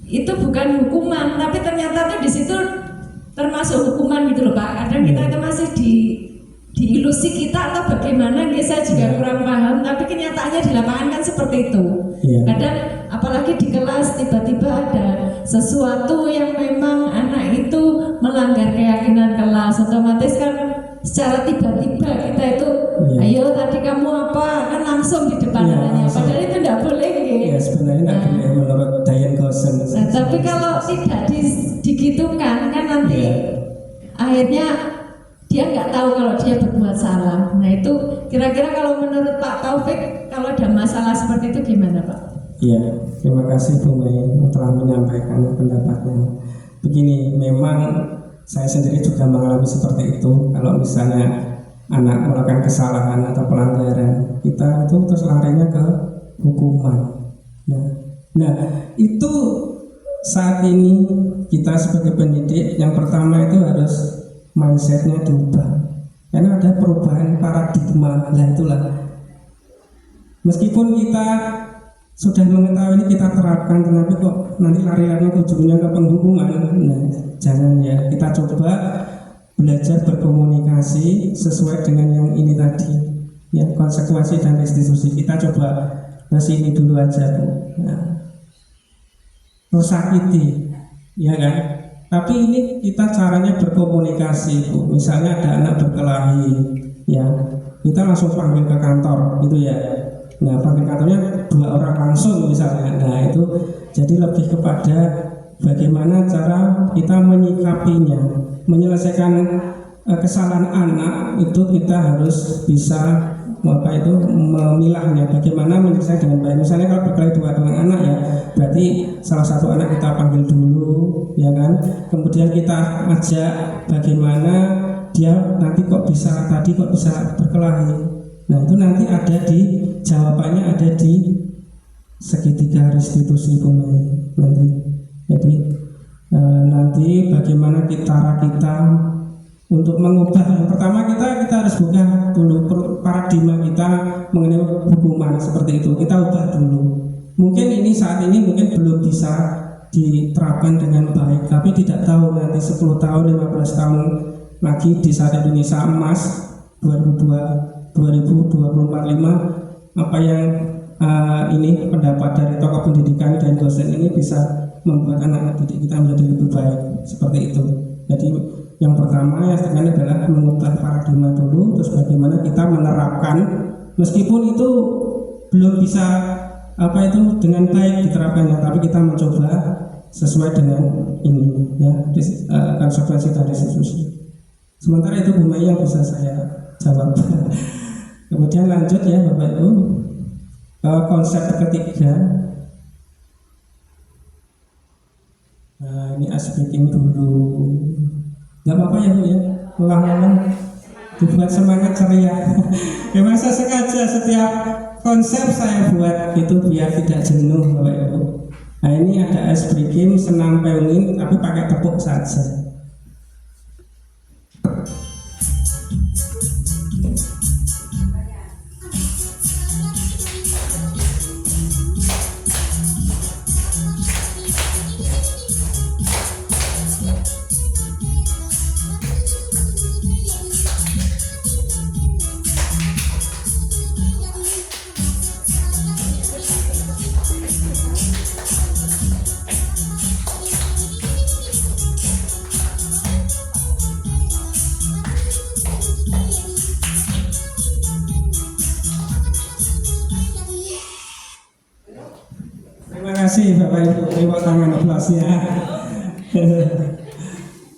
itu bukan hukuman, tapi ternyata tuh di situ termasuk hukuman gitu loh Pak. Kadang kita itu masih di ilusi kita atau bagaimana, saya juga kurang paham. Tapi kenyataannya di lapangan kan seperti itu. Kadang apalagi di kelas tiba-tiba ada sesuatu yang memang anak itu melanggar keyakinan kelas, otomatis kan secara tiba-tiba kita itu ayo tadi kamu apa, kan langsung di depan anaknya, padahal itu tidak boleh gitu. Sebenarnya tidak boleh menurut Dayan Gosen. Tapi kalau tidak digitukan kan nanti akhirnya dia nggak tahu kalau dia berbuat salah. Nah itu kira-kira kalau menurut Pak Taufik, kalau ada masalah seperti itu gimana Pak? Iya, terima kasih Bu Mei telah menyampaikan pendapatnya. Begini, memang saya sendiri juga mengalami seperti itu. Kalau misalnya anak melakukan kesalahan atau pelanggaran, kita itu terus larinya ke hukuman. Nah, itu saat ini kita sebagai pendidik yang pertama itu harus mindsetnya diubah, karena ada perubahan paradigma. Nah itulah, meskipun kita sudah mengetahui ini kita terapkan, tetapi kok nanti lari-larinya ke ujungnya ke penghukuman. Nah jangan ya, kita coba belajar berkomunikasi sesuai dengan yang ini tadi ya, konsekuensi dan restitusi. Kita coba ke sini dulu aja Bu. Nah, tersakiti ya kan, tapi ini kita caranya berkomunikasi Bu. Misalnya ada anak berkelahi ya, kita langsung panggil ke kantor gitu ya. Nah panggil kantornya 2 orang langsung misalnya. Nah itu jadi lebih kepada bagaimana cara kita menyikapinya, menyelesaikan kesalahan anak itu. Kita harus bisa memilahnya, bagaimana menyelesaikan dengan baik. Misalnya kalau berkelahi 2 dengan anak ya, berarti salah satu anak kita panggil dulu ya kan, kemudian kita ajak bagaimana dia nanti kok bisa berkelahi Nah itu nanti ada di jawabannya, ada di segitiga restitusi bumi nanti. Jadi nanti bagaimana cara kita untuk mengubah. Yang pertama kita harus buka dulu paradigma kita mengenai hukuman seperti itu. Kita ubah dulu. Mungkin ini saat ini mungkin belum bisa diterapkan dengan baik, tapi tidak tahu nanti 10 tahun, 15 tahun lagi di saat Indonesia emas 2024-5 apa yang ini pendapat dari tokoh pendidikan dan dosen ini bisa membuat anak-anak didik kita menjadi lebih baik seperti itu. Jadi yang pertama yang sekali adalah mengubah paradigma dulu, terus bagaimana kita menerapkan meskipun itu belum bisa dengan baik diterapkannya, tapi kita mencoba sesuai dengan ini ya, konsekuensi dari restitusi. Sementara itu Bu Mai yang bisa saya jawab. Kemudian lanjut ya Bapak Ibu ke konsep ketiga. Nah, ini speaking dulu. Gak apa-apa ya Bu ya, ulang-ulang dibuat semangat ceria. Memang saya sengaja setiap konsep saya buat itu biar tidak jenuh Bapak Ibu. Nah ini ada ice breaking, senam peungin tapi pakai tepuk saja. Terima kasih Bapak Ibu, tepuk tangan aplausnya.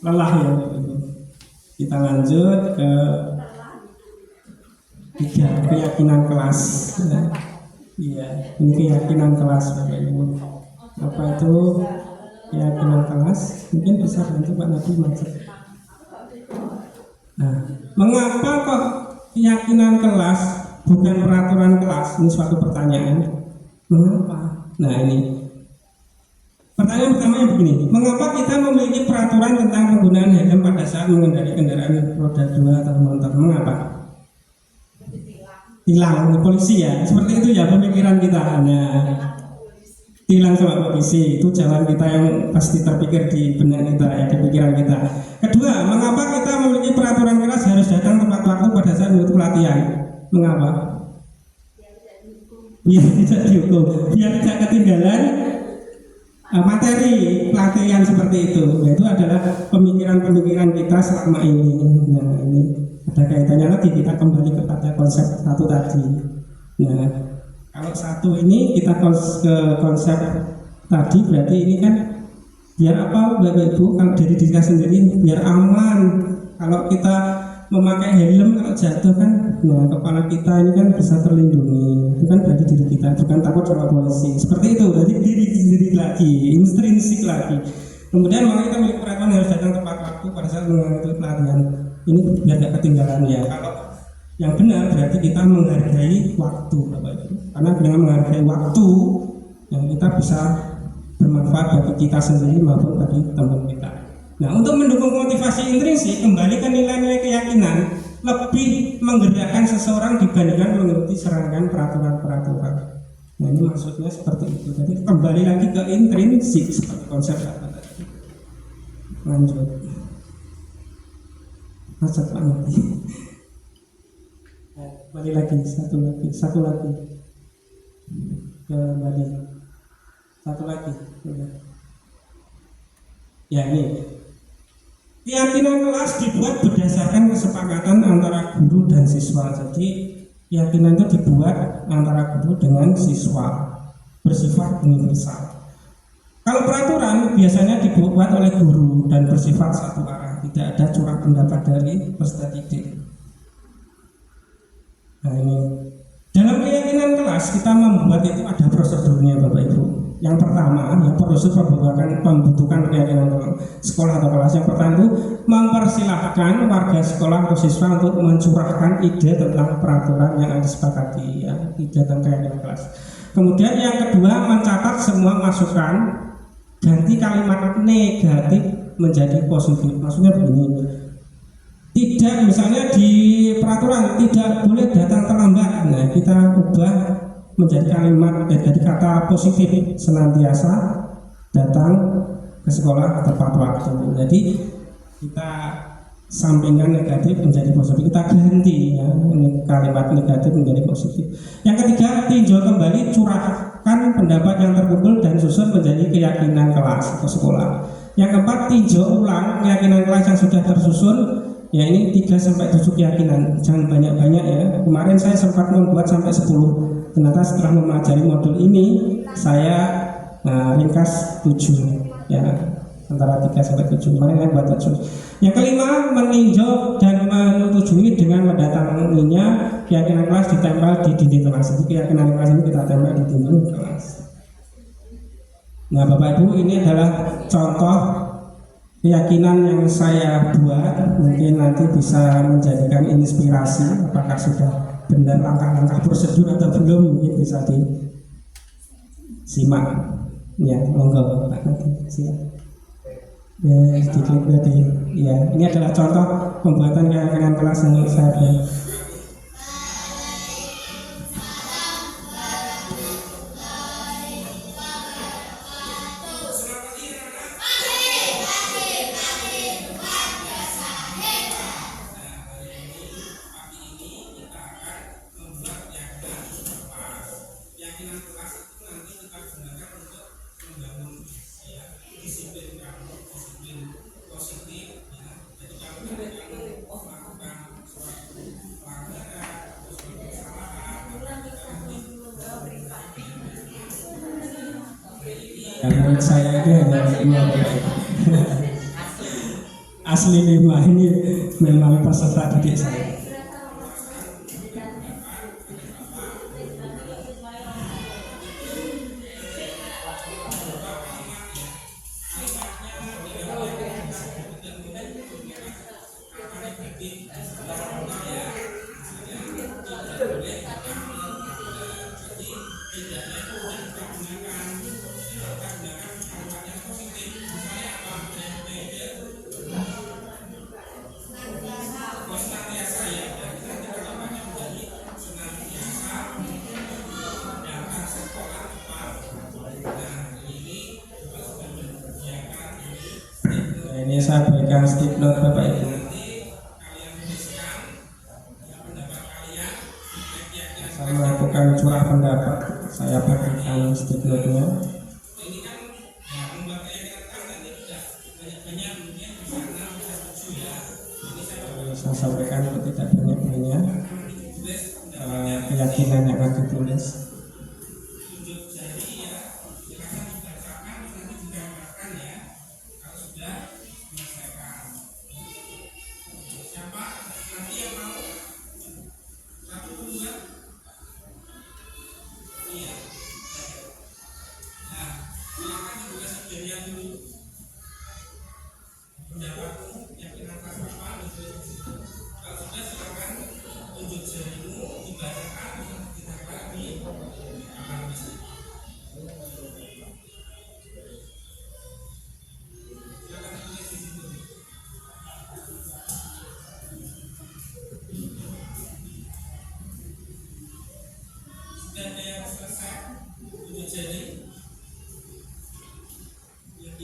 Lelah ya Bapak Ibu. Kita lanjut ke 3, keyakinan kelas. Iya, ini keyakinan kelas Bapak Ibu. Apa itu keyakinan kelas? Mungkin bisa bantu Pak Nabi masuk. Nah, mengapa kok keyakinan kelas bukan peraturan kelas? Ini suatu pertanyaan. Mengapa? Nah ini pertanyaan pertama yang begini, mengapa kita memiliki peraturan tentang penggunaan helm pada saat mengendarai kendaraan roda 2 atau motor? Mengapa? Tilang polisi ya, seperti itu ya pemikiran kita. Nah, tilang sama polisi itu jalan kita yang pasti terpikir di benak kita ya, di pikiran kita. Kedua, mengapa kita memiliki peraturan keras harus datang tepat waktu pada saat mengikuti pelatihan? Mengapa? Biar tidak dihukum, biar tidak ketinggalan materi pelatihan seperti itu. Nah, itu adalah pemikiran-pemikiran kita selama ini. Nah, ini ada kaitannya lagi, kita kembali kepada konsep satu tadi. Nah, kalau satu ini kita ke konsep tadi berarti ini kan biar apa Bapak Ibu, kalau dari diri kita sendiri biar aman. Kalau kita memakai helm kalau jatuh kan, nah kepala kita ini kan bisa terlindungi. Itu kan berarti diri kita, bukan takut sama polisi. Seperti itu, berarti diri sendiri lagi, intrinsik lagi. Kemudian makanya kita memiliki peraturan harus datang tepat waktu pada saat mengikuti pelatihan. Ini biar tidak ketinggalan ya. Kalau yang benar berarti kita menghargai waktu Bapak Ibu. Karena dengan menghargai waktu, yang kita bisa bermanfaat bagi kita sendiri maupun bagi teman kita. Nah, untuk mendukung motivasi intrinsik, kembali ke nilai-nilai keyakinan, lebih menggerakkan seseorang dibandingkan mengikuti serangkaian peraturan-peraturan. Nah, ini maksudnya seperti itu. Jadi kembali lagi ke intrinsik seperti konsep apa tadi. Lanjut. Masuk lagi. Kembali lagi, satu lagi. Kembali. Satu lagi. Ya ini. Keyakinan kelas dibuat berdasarkan kesepakatan antara guru dan siswa. Jadi keyakinan itu dibuat antara guru dengan siswa, bersifat universal. Kalau peraturan biasanya dibuat oleh guru dan bersifat satu arah, tidak ada curang pendapat dari peserta didik. Nah ini dalam keyakinan kelas kita membuat itu ada prosedurnya Bapak Ibu. Yang pertama, yang proses pembentukan keyakinan sekolah atau kelas yang pertama itu mempersilahkan warga sekolah atau siswa untuk mencurahkan ide tentang peraturan yang disepakati, ya, ide tentang keyakinan kelas. Kemudian yang kedua, mencatat semua masukan, ganti kalimat negatif menjadi positif. Maksudnya begini, tidak, misalnya di peraturan tidak boleh datang terlambat, nah kita ubah menjadi kalimat dari kata positif, senantiasa datang ke sekolah tepat waktu. Jadi kita sampingkan negatif menjadi positif, kita ganti ya kalimat negatif menjadi positif. Yang ketiga, tinjau kembali, curahkan pendapat yang terkumpul dan susun menjadi keyakinan kelas atau sekolah. Yang keempat, tinjau ulang keyakinan kelas yang sudah tersusun. Ya, ini 3-7 keyakinan, jangan banyak-banyak ya. Kemarin saya sempat membuat sampai 10. Ternyata setelah mempelajari modul ini saya ringkas 7 ya, antara 3-7. Kemarin saya buat 7. Yang kelima, meninjau dan menyetujui dengan mendatanginya keyakinan kelas ditempel di dinding kelas. Jadi keyakinan kelas ini kita tempel di dinding kelas. Nah, Bapak Ibu, ini adalah contoh keyakinan yang saya buat, mungkin nanti bisa menjadikan inspirasi. Apakah sudah benar langkah-langkah prosedur atau belum, mungkin bisa disimak. Ya, monggo Pak, nanti siap. Ya, sedikit tadi. Ya, ini adalah contoh pembuatan keyakinan kelas yang saya buat. Menurut saya ini hanya 5. Asli 5 ini memang peserta didik saya. Ini saya berikan stick note Bapak Ibu. Saya melakukan curah pendapat, saya berikan stick note-nya. Saya sampaikan tidak banyak-banyak keyakinan yang akan ditulis.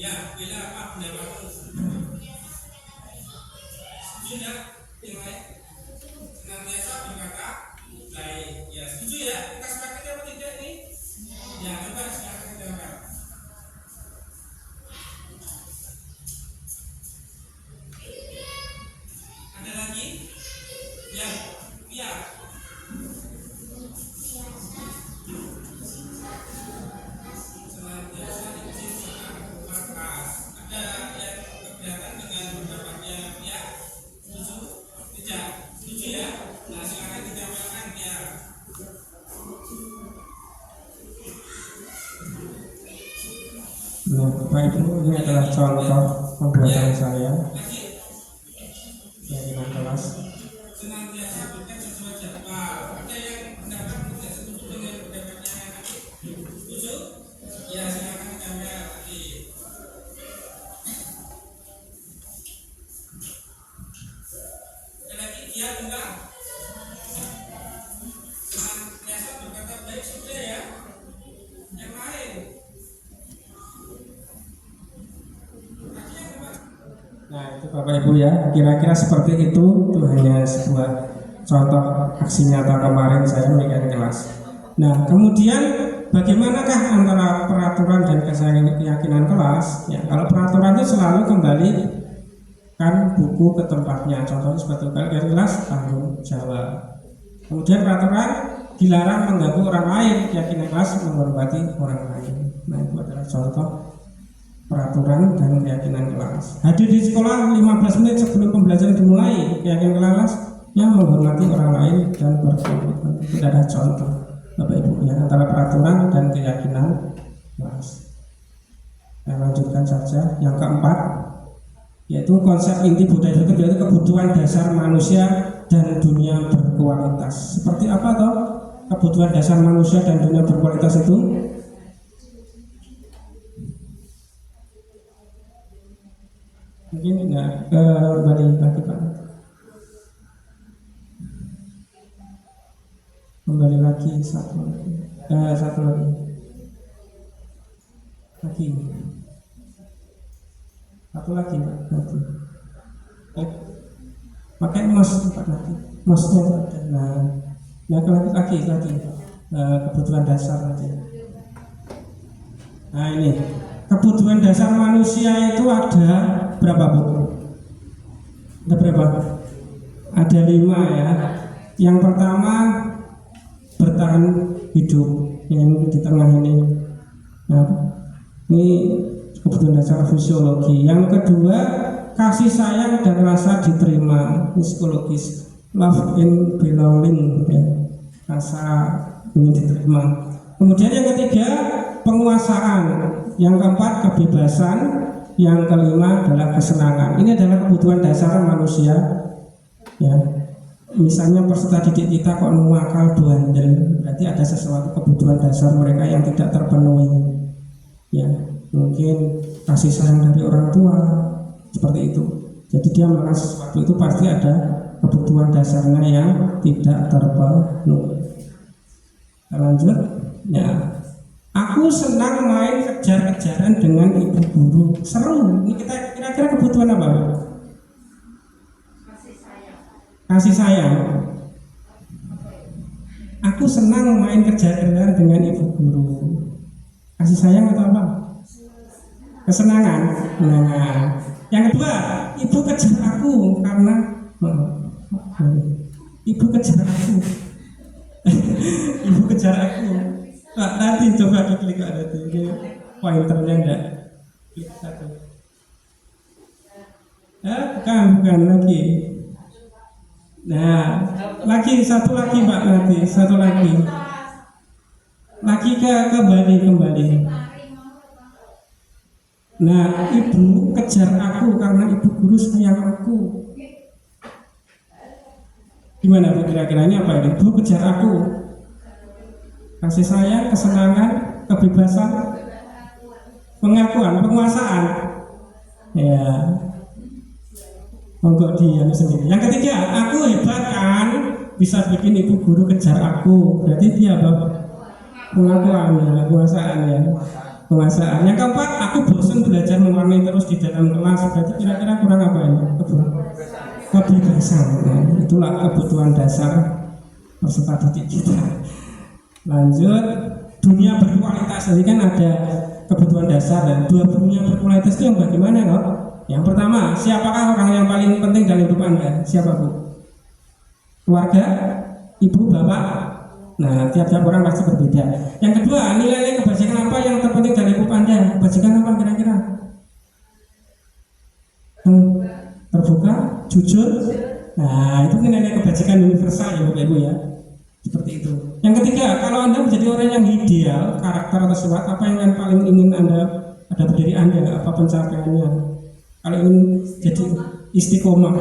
Ya, bila apa pendapatmu? Setuju ya? Yang lain? Senantiasa berkata baik. Ya, setuju ya? Kita sepakat apa tidak nih? Ya, coba silakan kita jawab. Ada lagi? Ya, iya. Bapak Ibu, ini adalah contoh pembuatan saya keyakinan kelas. senantiasa bekerja sesuai jadwal. Ada yang pendapat tidak setuju dengan pendapatnya? Setuju? Ya, silakan gambar lagi. Ada lagi dia enggak? Senantiasa berkata baik sudah ya. Yang lain. Nah itu Bapak Ibu ya, kira-kira seperti itu. Itu hanya sebuah contoh aksi nyata kemarin saya memegang kelas. Nah kemudian bagaimanakah antara peraturan dan keyakinan kelas? Ya, kalau peraturan itu selalu kembali kan buku ke tempatnya. Contohnya seperti keyakinan kelas tanggung jawab. Kemudian peraturan dilarang mengganggu orang lain, keyakinan kelas menghormati orang lain. Nah itu adalah contoh peraturan dan keyakinan kelas. Hadir di sekolah 15 menit sebelum pembelajaran dimulai, keyakinan kelas yang menghormati orang lain dan berkomitmen. Itu ada contoh Bapak Ibu ya, antara peraturan dan keyakinan kelas. Saya lanjutkan saja yang keempat, yaitu konsep inti budaya hidup, yaitu kebutuhan dasar manusia dan dunia berkualitas. Seperti apa toh kebutuhan dasar manusia dan dunia berkualitas itu? Mungkin enggak kembali lagi Pak. Kembali lagi satu lagi. Satu lagi. Satu lagi Pak. Pakai mouse Pak lagi. Mouse-nya ada. Nah, lagi. Kebutuhan dasar tadi. Nah ini kebutuhan dasar manusia itu ada berapa Bu? Ada berapa? Ada 5 ya. Yang pertama bertahan hidup, yang di tengah ini. Nah, ini kebutuhan dasar fisiologi. Yang kedua kasih sayang dan rasa diterima, psikologis, love and belonging, ya. Rasa ingin diterima. Kemudian yang ketiga penguasaan, yang keempat kebebasan, yang kelima adalah kesenangan. Ini adalah kebutuhan dasar manusia ya. Misalnya peserta didik kita kok nuwakal bandel, berarti ada sesuatu kebutuhan dasar mereka yang tidak terpenuhi ya. Mungkin kasih sayang dari orang tua, seperti itu. Jadi dia melakukan sesuatu itu pasti ada kebutuhan dasarnya yang tidak terpenuhi. Kita lanjut ya. Aku senang main kejar-kejaran dengan ibu guru. Seru. Ini kita kira-kira kebutuhan apa? Kasih sayang. Aku senang main kejar-kejaran dengan ibu guru. Kasih sayang atau apa? Kesenangan. Nah, yang kedua, ibu kejar aku karena ibu kejar aku. Ibu kejar aku. Pak, nanti coba diklik ada tuh, ini pointernya enggak klik satu. Bukan lagi. Nah, lagi satu lagi Pak, nanti satu lagi. Lagi kembali. Nah, ibu kejar aku karena ibu guru sayang aku. Gimana Bu kira-kira ini apa ini? Ibu kejar aku. Kasih sayang, kesenangan, kebebasan, pengakuan, penguasaan. Ya, monggo dia sendiri. Yang ketiga, aku hebat kan, bisa bikin ibu guru kejar aku. Berarti dia apa? Pengakuan ya, penguasaan ya, penguasaan. Yang keempat, aku bosan belajar mewarnai terus di dalam kelas. Berarti kira-kira kurang apa ini? Kebebasan. Nah, itulah kebutuhan dasar peserta didik kita. Lanjut, dunia berkualitas. Tadi kan ada kebutuhan dasar dan dunia berkualitas itu yang bagaimana kok? Yang pertama, siapakah orang yang paling penting dalam hidup Anda? Siapa Bu? Keluarga, ibu, bapak. Nah, tiap-tiap orang pasti berbeda. Yang kedua, nilai-nilai kebajikan apa yang terpenting dalam hidup Anda? Kebajikan apa kira-kira? Terbuka, jujur. Nah, itu nilai-nilai kebajikan universal ya Bapak Ibu ya. Seperti itu. Yang ketiga, kalau Anda menjadi orang yang ideal, karakter atau sifat apa yang paling ingin Anda ada berdiri Anda, apa pencapaiannya? Kalau ingin jadi istiqomah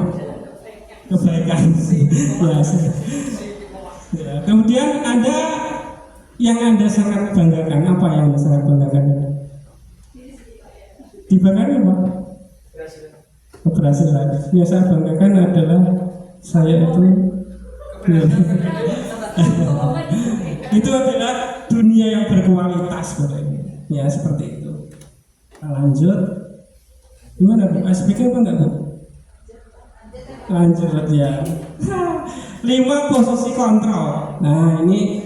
kebaikan. Ya. Kemudian Anda yang Anda sangat banggakan, apa yang Anda sangat banggakan? Dibanggakan apa? Keberhasilan. Yang saya banggakan adalah saya itu itu adalah dunia yang berkualitas, ya seperti itu. Lanjut, gimana Bu? Speaking apa enggak Bu? Lanjut ya. 5 posisi kontrol. Nah ini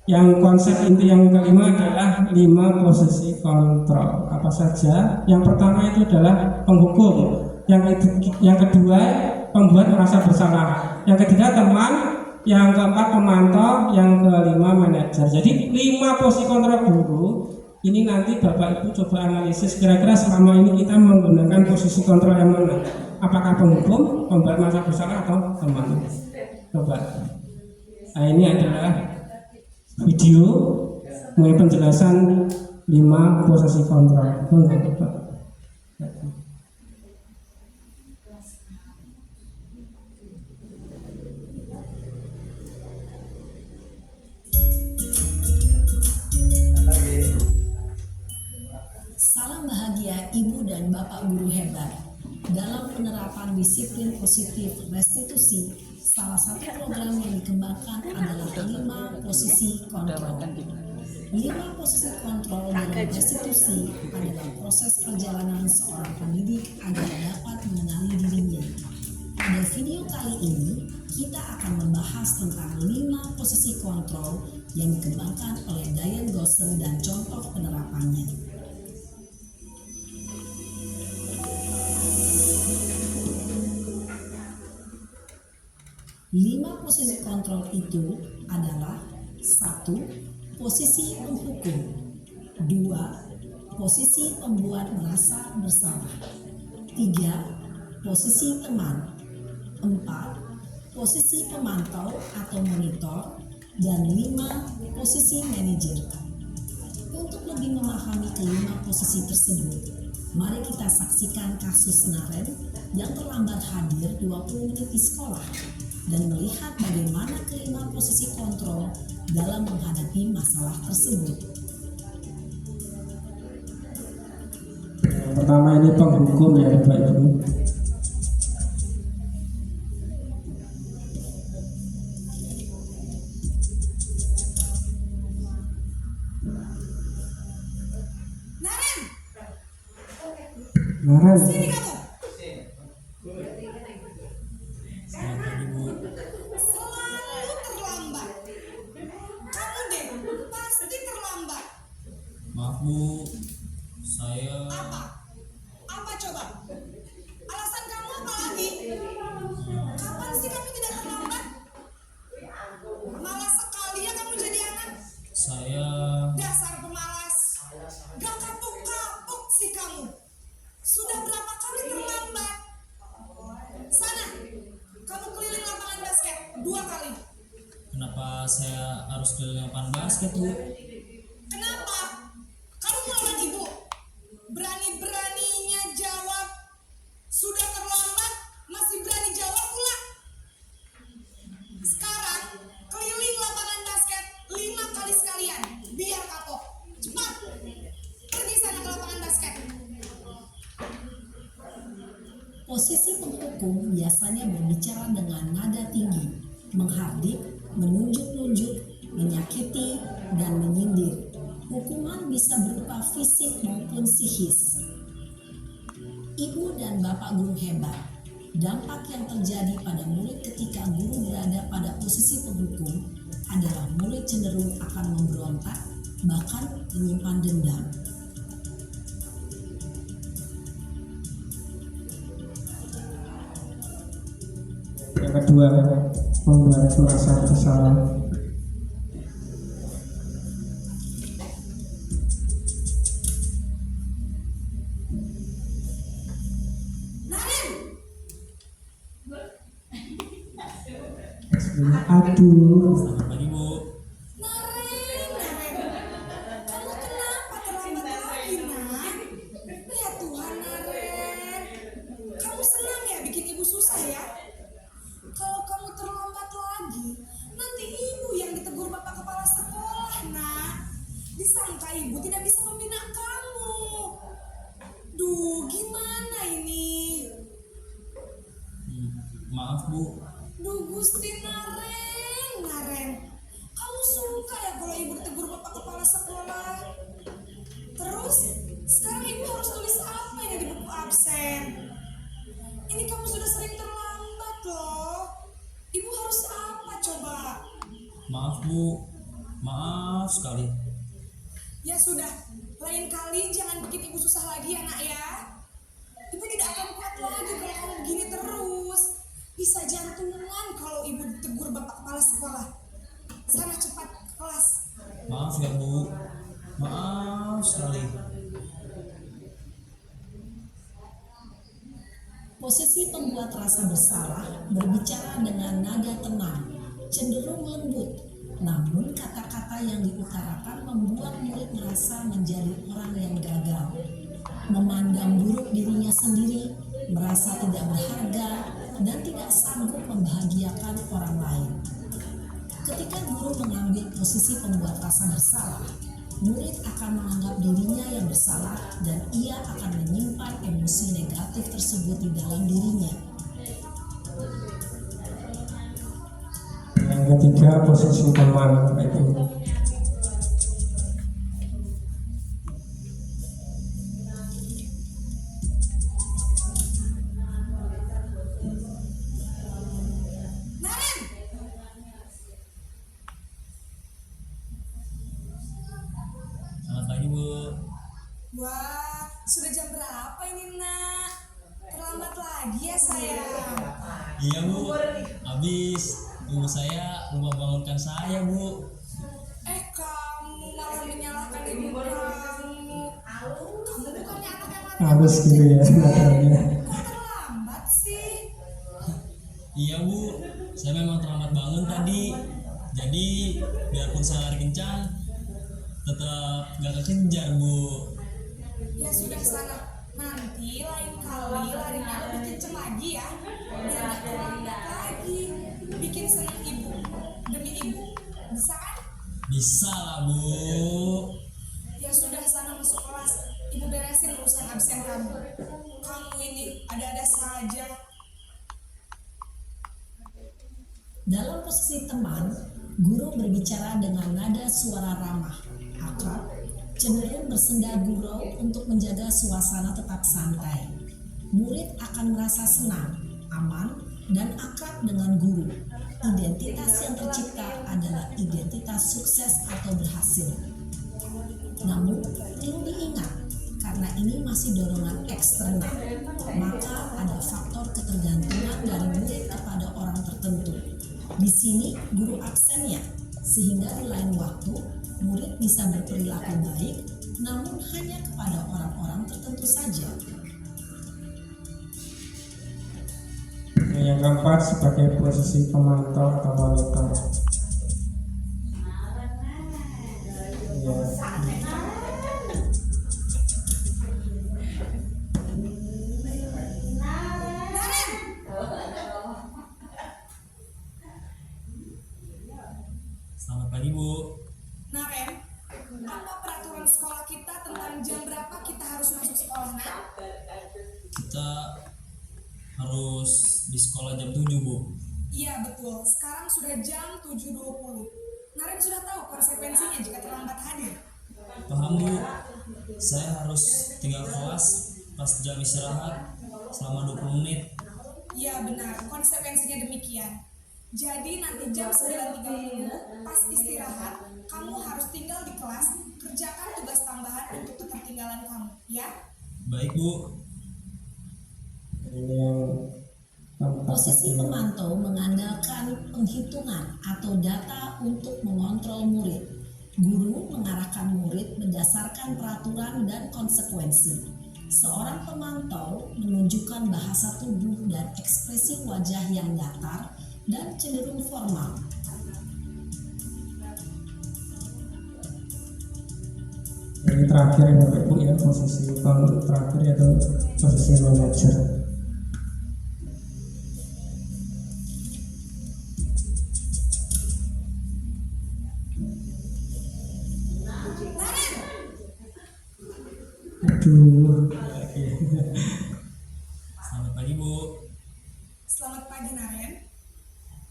yang konsep inti yang kelima adalah 5 posisi kontrol. Apa saja? Yang pertama itu adalah penghukum. Yang kedua pembuat merasa bersalah. Yang ketiga teman. Yang keempat pemantau. Yang kelima manajer. Jadi 5 posisi kontrol guru. Ini nanti Bapak Ibu coba analisis kira-kira selama ini kita menggunakan posisi kontrol yang mana? Apakah penghukum, pembuat merasa bersalah atau teman? Coba. Nah ini adalah video mengenai penjelasan 5 posisi kontrol. Salam bahagia Ibu dan Bapak guru hebat. Dalam penerapan disiplin positif restitusi, salah satu program yang dikembangkan adalah 5 posisi kontrol. 5 posisi kontrol dalam restitusi adalah proses perjalanan seorang pendidik agar dapat mengenali dirinya. Pada video kali ini, kita akan membahas tentang 5 posisi kontrol yang dikembangkan oleh Diane Gosser dan contoh penerapannya. 5 posisi kontrol itu adalah 1. Posisi penghukum, 2. Posisi pembuat merasa bersalah, 3. Posisi teman, 4. Posisi pemantau atau monitor, dan 5. Posisi manajer. Untuk lebih memahami kelima posisi tersebut, mari kita saksikan kasus Naren yang terlambat hadir 20 menit di sekolah dan melihat bagaimana kelima posisi kontrol dalam menghadapi masalah tersebut. Yang pertama ini penghukum ya Bapak Ibu. Naren. Sini kamu. Selalu terlambat. Kamu deh pasti terlambat. Maaf Bu, saya Apa coba? Alasan kamu apa lagi? Kapan sih kamu tidak terlambat? Malas sekali ya kamu jadi anak. saya Dasar pemalas. Gak kapok-kapok sih kamu. Sudah berapa kali terlambat? Sana, kamu keliling lapangan basket 2 kali. kenapa saya harus keliling lapangan basket Bu? Kenapa? Kamu melawan ibu. Berani-beraninya jawab. Sudah terlambat, masih berani jawab pula. Sekarang, keliling lapangan basket 5 kali sekalian. Biar kapok. Cepat. Pergi sana ke lapangan basket. Posisi penghukum biasanya berbicara dengan nada tinggi, menghardik, menunjuk-nunjuk, menyakiti, dan menyindir. Hukuman bisa berupa fisik maupun psikis. Ibu dan Bapak guru hebat, dampak yang terjadi pada murid ketika guru berada pada posisi penghukum adalah murid cenderung akan memberontak, bahkan menyimpan dendam. Yang kedua membuat merasa bersalah. Aduh, Selamat pagi Bu. Naren, kamu kenapa terlambat lagi, nak? Bapak Ibu tidak bisa membina kamu. Duh, gimana ini? Maaf Bu, Duh, Gusti Naren. Kamu suka ya kalau ibu ditegur Bapak Kepala Sekolah? Terus, sekarang ibu harus tulis apa ini di buku absen? Ini kamu sudah sering terlambat loh. Ibu harus apa coba? maaf Bu, maaf sekali. Ya sudah, lain kali jangan bikin ibu susah lagi ya nak ya. Ibu tidak akan kuat lagi kalau kamu begini terus. Bisa jantungan kalau ibu ditegur Bapak Kepala Sekolah. Sana cepat ke kelas. Maaf ya Bu, maaf sekali. Posisi pembuat rasa bersalah berbicara dengan nada tenang, cenderung lembut. Namun kata-kata yang diutarakan membuat murid merasa menjadi orang yang gagal. Memandang buruk dirinya sendiri, merasa tidak berharga, dan tidak sanggup membahagiakan orang lain. Ketika guru mengambil posisi pembuat rasa bersalah, murid akan menganggap dirinya yang bersalah dan ia akan menyimpan emosi negatif tersebut di dalam dirinya. Yang ketiga, posisi teman, Bapak Ibu. Naren! Selamat pagi Bu. Wah, sudah jam berapa ini nak? Terlambat lagi ya sayang. Iya Bu, habis ibu saya lupa bangunkan saya Bu. Kamu malah menyalahkan ibu kamu. Kamu bukannya anak yang mati. Harus gitu ya sebenarnya. Kok terlambat sih? Iya Bu, saya memang terlambat bangun tadi. Jadi biarpun saya lari kencang, tetap gak kekejar Bu. Ya sudah sana. Nanti lain kali larinya lebih kenceng lagi ya. Biar gak terlambat lagi. Bikin senang ibu. Demi ibu. Bisa kan? Bisa lah Bu. Ya sudah sana masuk kelas. Ibu beresin urusan absen kamu. Kamu ini ada-ada saja. Dalam posisi teman, guru berbicara dengan nada suara ramah, akrab, cenderung bersenda gurau untuk menjaga suasana tetap santai. Murid akan merasa senang, aman, dan akrab dengan guru. Identitas yang tercipta adalah identitas sukses atau berhasil. Namun, perlu diingat, karena ini masih dorongan eksternal, maka ada faktor ketergantungan dari murid kepada orang tertentu. Di sini guru absennya, sehingga di lain waktu murid bisa berperilaku baik, namun hanya kepada orang-orang tertentu saja. Yang keempat, sebagai posisi pemantau atau monitor. Ya. Selamat pagi Bu. Naren, apa peraturan sekolah kita tentang jam berapa kita harus masuk sekolah, Nak? Kita harus di sekolah jam 7 Bu. Iya betul, sekarang sudah jam 7.20. Naren sudah tahu konsekuensinya jika terlambat hadir. Paham Bu, saya harus tinggal kelas pas jam istirahat selama 20 menit. Iya benar, konsekuensinya demikian. Jadi nanti jam 9.30 pas istirahat, kamu harus tinggal di kelas, kerjakan tugas tambahan untuk ketertinggalan kamu, ya? Baik Bu. Ini yang keempat. Posisi pemantau mengandalkan penghitungan atau data untuk mengontrol murid. Guru mengarahkan murid berdasarkan peraturan dan konsekuensi. Seorang pemantau menunjukkan bahasa tubuh dan ekspresi wajah yang datar dan cenderung formal. Ini terakhir ya Bapak Ibu ya, posisi terakhir yaitu posisi manajer. Naren, Aduh. Selamat pagi Bu. Selamat pagi Naren.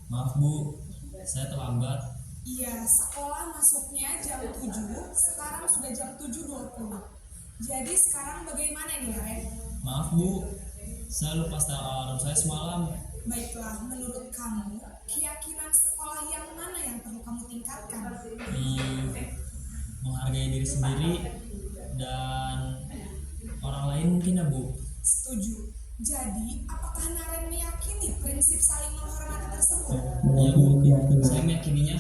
Maaf Bu, saya terlambat. Iya, sekolah masuknya jam 7, sekarang sudah jam 7.20. Jadi sekarang bagaimana ini Naren? Maaf Bu, saya lupa setel alarm saya semalam. Baiklah, menurut kamu, keyakinan sekolah yang mana yang perlu kamu tingkatkan? Menghargai diri sendiri dan orang lain mungkin ya Bu. Setuju. Jadi, apakah Naren meyakini prinsip saling menghormati tersebut? Iya Bu, Keyakinan. saya meyakininya.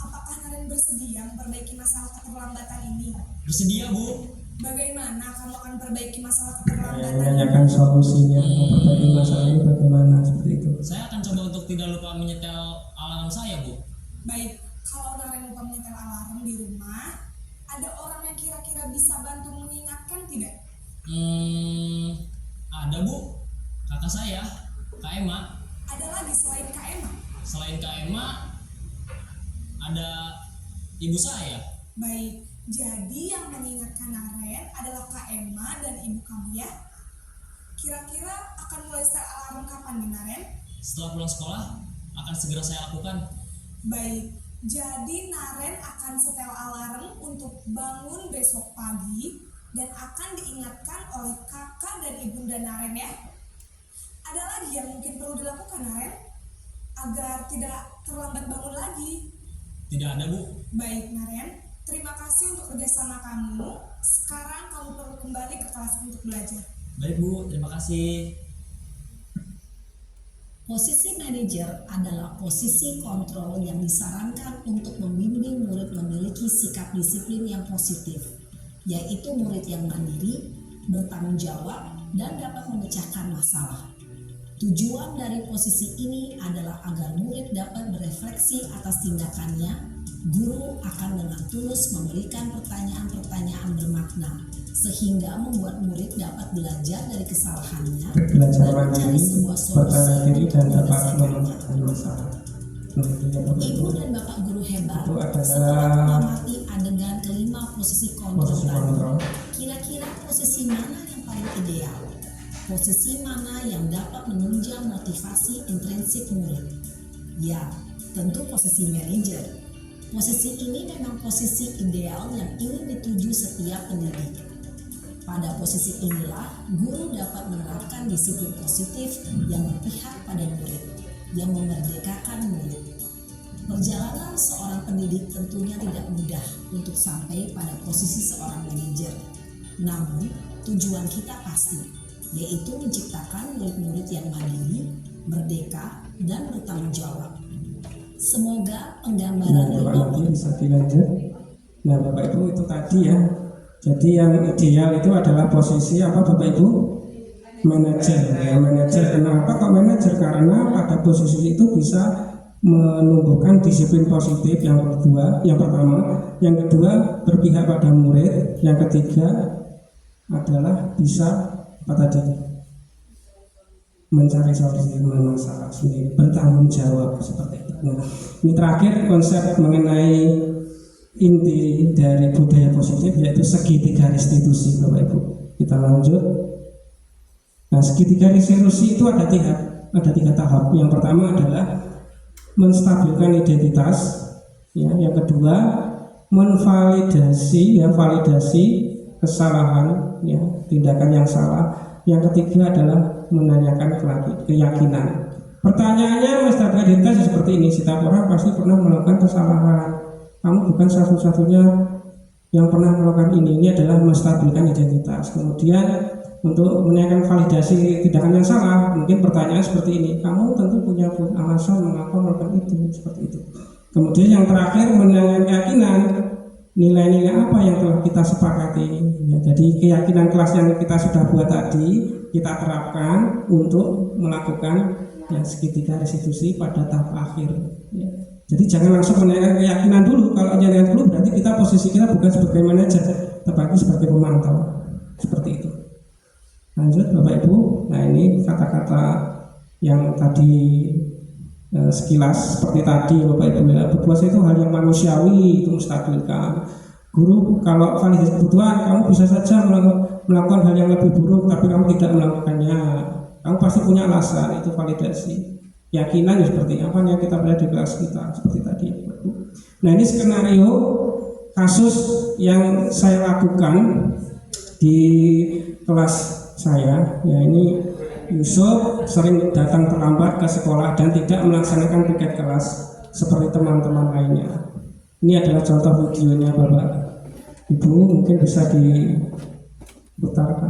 Apakah Naren bersedia memperbaiki masalah keterlambatan ini? Bersedia Bu. Bagaimana kamu akan perbaiki masalah Yang keterlambatan ini? menanyakan solusinya, memperbaiki masalah ini bagaimana, seperti itu. Saya akan coba untuk tidak lupa menyetel alarm saya Bu. Baik, kalau Naren lupa menyetel alarm di rumah, ada orang yang kira-kira bisa bantu mengingatkan tidak? Ada Bu, kakak saya, Kak Emma. Ada lagi selain Kak Emma? Selain Kak Emma, ada ibu saya. Baik, jadi yang mengingatkan Naren adalah Kak Emma dan ibu kamu ya? Kira-kira akan mulai setel alarm kapan nih Naren? Setelah pulang sekolah, akan segera saya lakukan. Baik, jadi Naren akan setel alarm untuk bangun besok pagi dan akan diingatkan oleh kakak dan ibunda Naren ya. Ada lagi yang mungkin perlu dilakukan Naren agar tidak terlambat bangun lagi? Tidak ada Bu. Baik Naren, terima kasih untuk kerjasama kamu. Sekarang kamu perlu kembali ke kelas untuk belajar. Baik Bu, terima kasih. Posisi manajer adalah posisi kontrol yang disarankan untuk membimbing murid memiliki sikap disiplin yang positif, yaitu murid yang mandiri, bertanggung jawab, dan dapat memecahkan masalah. Tujuan dari posisi ini adalah agar murid dapat berefleksi atas tindakannya. Guru akan dengan tulus memberikan pertanyaan-pertanyaan bermakna, sehingga membuat murid dapat belajar dari kesalahannya Belajar dan mencari mandiri, sebuah bertanya solusi diri, dan untuk dapat menyelesaikannya. memecahkan masalah. Ibu dan bapak guru hebat Itu adalah setelah mengamati adegan kelima posisi kontrol posisi tadi. kontrol. Kira-kira posisi mana yang paling ideal? Posisi mana yang dapat menunjang motivasi intrinsik murid? Ya, tentu posisi manajer. Posisi ini memang posisi ideal yang ingin dituju setiap pendidik. Pada posisi inilah, guru dapat menerapkan disiplin positif yang berpihak pada murid, yang memerdekakan murid. Perjalanan seorang pendidik tentunya tidak mudah untuk sampai pada posisi seorang manajer. Namun, tujuan kita pasti, yaitu menciptakan murid-murid yang mandiri, merdeka, dan bertanggung jawab. Semoga penggambaran Bapak nanti bisa dilanjut. Nah Bapak Ibu itu tadi ya. Jadi yang ideal itu adalah posisi apa Bapak Ibu? Manajer. Ya, manajer. Kenapa kok manajer? Karena pada posisi itu bisa menumbuhkan disiplin positif yang kedua, yang pertama, yang kedua berpihak pada murid, yang ketiga adalah bisa apa tadi? Mencari solusi masalah sendiri, bertanggung jawab seperti itu. Nah, ini terakhir konsep mengenai inti dari budaya positif yaitu segitiga restitusi Bapak Ibu. Kita lanjut. Nah, segitiga restitusi itu ada tiga tahap. Yang pertama adalah menstabilkan identitas, ya. Yang kedua menvalidasi, ya, validasi kesalahan, ya, tindakan yang salah. Yang ketiga adalah menanyakan keyakinan. Pertanyaannya menstabilkan identitas seperti ini. Setiap orang pasti pernah melakukan kesalahan. Kamu bukan satu-satunya yang pernah melakukan ini. Ini adalah menstabilkan identitas. Kemudian untuk menanyakan validasi tindakan yang salah, mungkin pertanyaan seperti ini. Kamu tentu punya alasan mengapa melakukan itu, seperti itu. Kemudian yang terakhir menanyakan keyakinan. Nilai-nilai apa yang telah kita sepakati, ya, jadi keyakinan kelas yang kita sudah buat tadi kita terapkan untuk melakukan yang segitiga restitusi pada tahap akhir, ya. Jadi jangan langsung menanyakan keyakinan dulu. Kalau menanyakan dulu berarti posisi kita bukan sebagai manajer, tetapi sebagai pemantau, seperti itu. Lanjut Bapak Ibu. Nah ini kata-kata yang tadi sekilas seperti tadi Bapak Ibu ya, berpuasa itu hal yang manusiawi, itu menstabilkan. Guru kalau validasi kebutuhan kamu bisa saja melakukan hal yang lebih buruk tapi kamu tidak melakukannya, kamu pasti punya alasan. Itu validasi keyakinan seperti apa yang kita belajar di kelas kita seperti tadi. Nah, ini skenario kasus yang saya lakukan di kelas saya. Ya, ini Yusuf sering datang terlambat ke sekolah dan tidak melaksanakan piket kelas seperti teman-teman lainnya. Ini adalah contoh videonya Bapak Ibu, mungkin bisa diputarkan.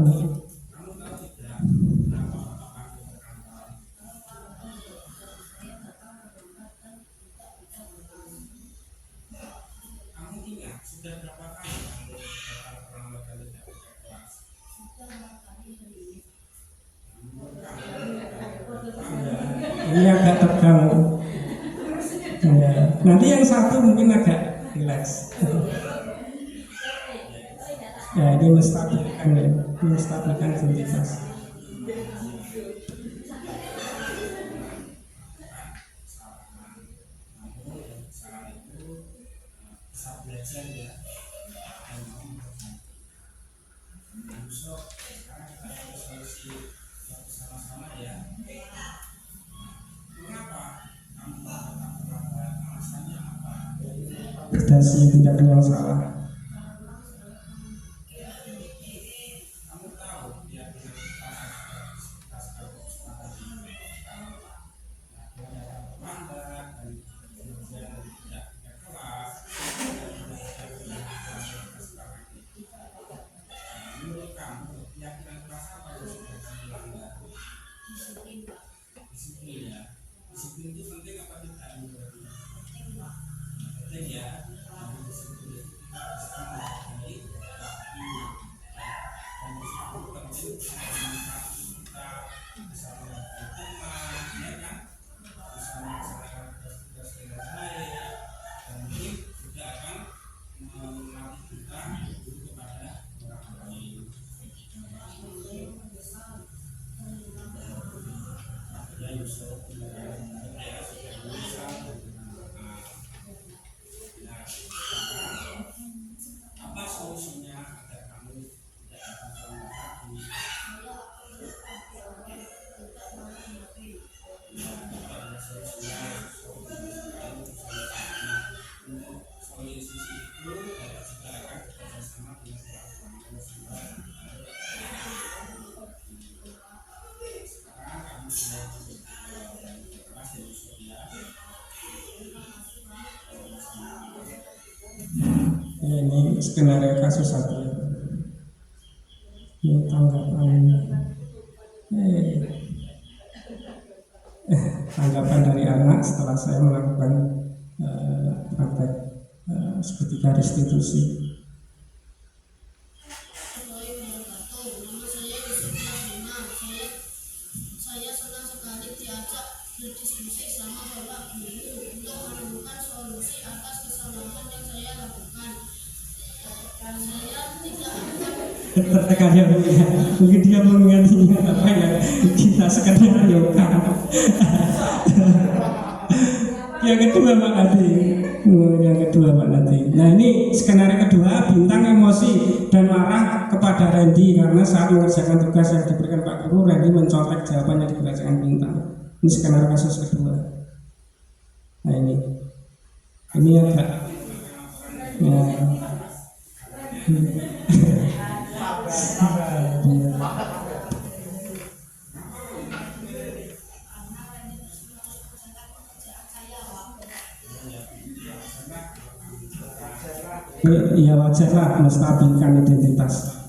Ini agak tegang. Ya. Nanti yang satu mungkin agak rileks. Ya, ini menstabilkan ya, menstabilkan identitas. Dasi tidak ada yang salah. Ya, ini skenario kasus satu. Ini tanggapan tanggapan dari anak setelah saya melakukan praktek seketika restitusi. Saya senang sekali diajak berdiskusi sama Bapak Guru untuk menemukan solusi atas kesalahan yang saya lakukan. Saya tidak akan Tertekan ya, mungkin dia mengingatnya apa yang kita skenario-kan. Yang kedua Pak Nadi, Nah, ini skenario kedua, Bintang emosi dan marah kepada Randy karena saat mengerjakan tugas yang diberikan Pak Guru, Randy mencontek jawaban yang dibacakan Bintang. Ini skenario kasus kedua. Nah, ini agak ya. Ya wajarlah menstabilkan identitas.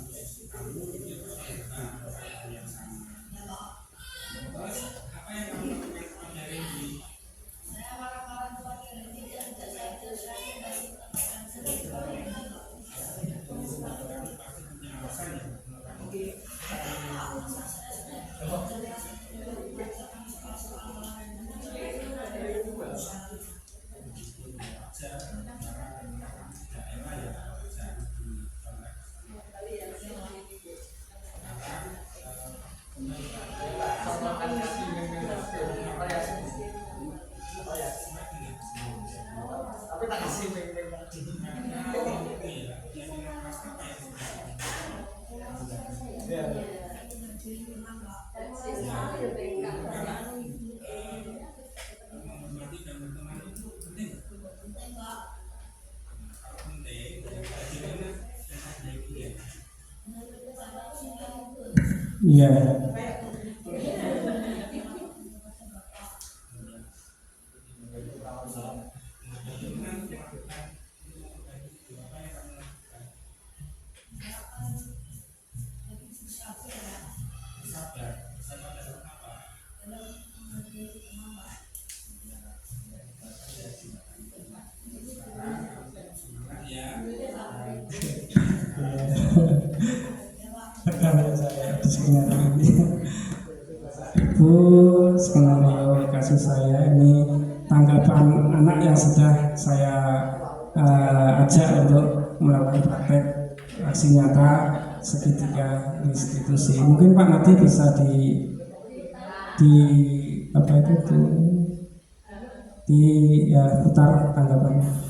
menghormati dan berteman itu penting. Penting. Bagaimana cara itu ya? Iya. Rekaman saya di skenario ini. Bu, skenario kasus saya ini tanggapan anak yang sudah saya ajak untuk melakukan praktek aksi nyata segitiga restitusi. Mungkin Pak Nadi bisa di apa itu di ya putar tanggapannya.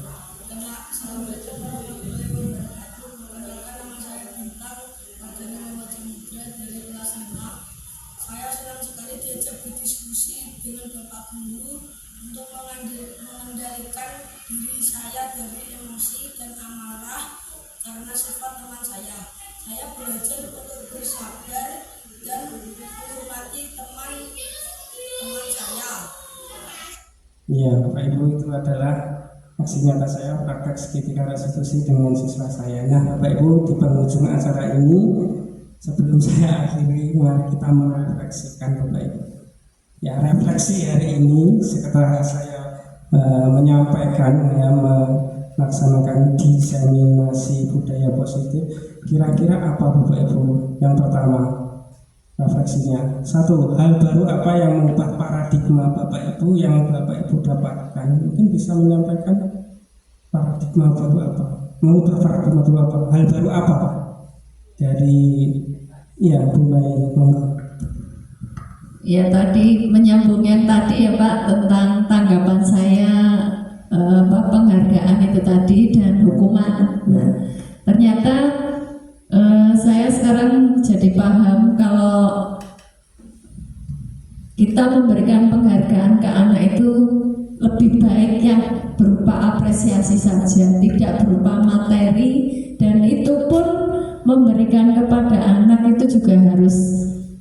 Saya senang sekali diajak berdiskusi dengan Bapak Guru untuk mengendalikan diri saya dari emosi dan amarah karena sifat teman saya. Saya belajar untuk bersabar dan menghormati teman saya. Iya, Bapak Ibu, itu adalah aksi nyata saya praktek segitiga restitusi dengan siswa saya. Nah, Bapak Ibu, di penghujung acara ini, sebelum saya akhiri, mari kita merefleksikan Bapak Ibu. Ya, refleksi hari ini setelah saya menyampaikan, melaksanakan diseminasi budaya positif, kira-kira apa Bapak Ibu? Yang pertama, refleksinya. 1. Hal baru apa yang mengubah paradigma Bapak Ibu yang Bapak Ibu dapatkan? Mungkin bisa menyampaikan paradigma baru apa? Mengubah paradigma baru apa? Hal baru apa Pak? Dari Bu Mai, monggo. Ya, tadi menyambung yang tadi ya Pak tentang tanggapan saya penghargaan itu tadi dan hukuman. Nah, ternyata saya sekarang jadi paham kalau kita memberikan penghargaan ke anak itu lebih baik yang berupa apresiasi saja, tidak berupa materi, dan itu pun memberikan kepada anak itu juga harus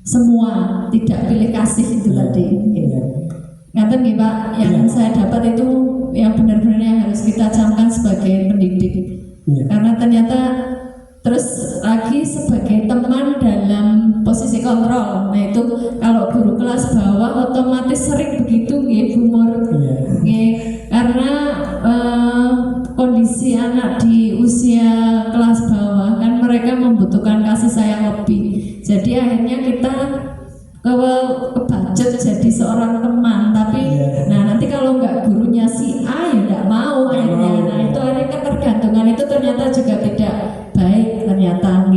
semua, tidak pilih kasih itu tadi. Ngaten nggih Pak, yang saya dapat itu yang benar-benar yang harus kita camkan sebagai pendidik. Karena ternyata terus lagi sebagai teman dalam posisi kontrol. Nah itu kalau guru kelas bawah otomatis sering begitu nggih Bu Mur. Karena kondisi anak di usia kelas bawah kan mereka membutuhkan kasih sayang lebih. Jadi akhirnya kita kebajut jadi seorang teman, tapi nah nanti kalau nggak gurunya si A ya nggak mau akhirnya. Nah itu akhirnya ketergantungan itu ternyata juga tidak baik ternyata.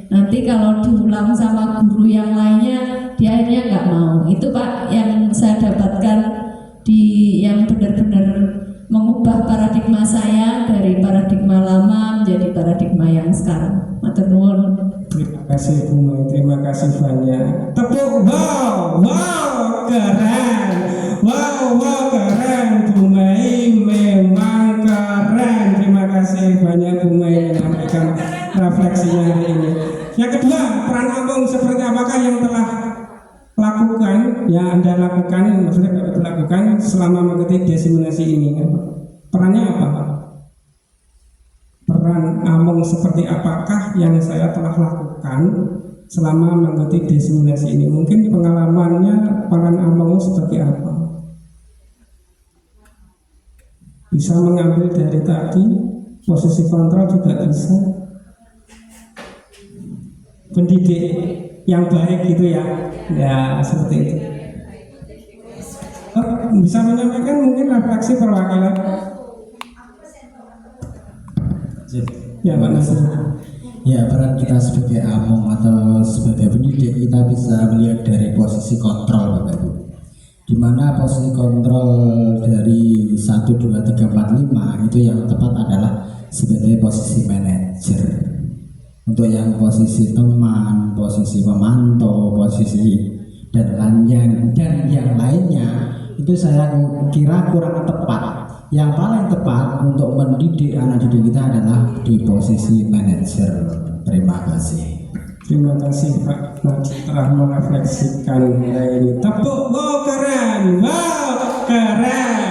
Nanti kalau diulang sama guru yang lainnya dia akhirnya nggak mau. Itu Pak yang saya dapatkan di yang benar-benar mengubah paradigma saya dari paradigma lama menjadi paradigma yang sekarang. Matur nuwun. Terima kasih Bu Mai, terima kasih banyak. Tepuk wow keren, wow keren Bu Mai, memang keren. Terima kasih banyak Bu Mai menyampaikan refleksinya hari ini. Yang kedua, peran Ambung seperti apakah yang telah lakukan, yang Anda lakukan, maksudnya Bapak lakukan selama mengikuti diseminasi ini? Perannya apa Pak? Peran Amung seperti apakah yang saya telah lakukan selama mengikuti diseminasi ini? Mungkin pengalamannya peran Amung seperti apa? Bisa mengambil dari tadi, posisi kontrol juga bisa. Pendidik yang baik gitu ya seperti itu. Bisa menyampaikan mungkin refleksi perwakilan. Ya Pak Nasir. Ya, peran kita sebagai among atau sebagai pendidik kita bisa melihat dari posisi kontrol Bapak Ibu. Di mana posisi kontrol dari 1, 2, 3, 4, 5 itu yang tepat adalah sebagai posisi manajer. Untuk yang posisi teman, posisi pemantau, posisi dan yang lainnya itu saya kira kurang tepat. Yang paling tepat untuk mendidik anak didik kita adalah di posisi manajer. Terima kasih. Terima kasih Pak Nadi telah merefleksikan hari ini. Tepuk wow keren, wow keren,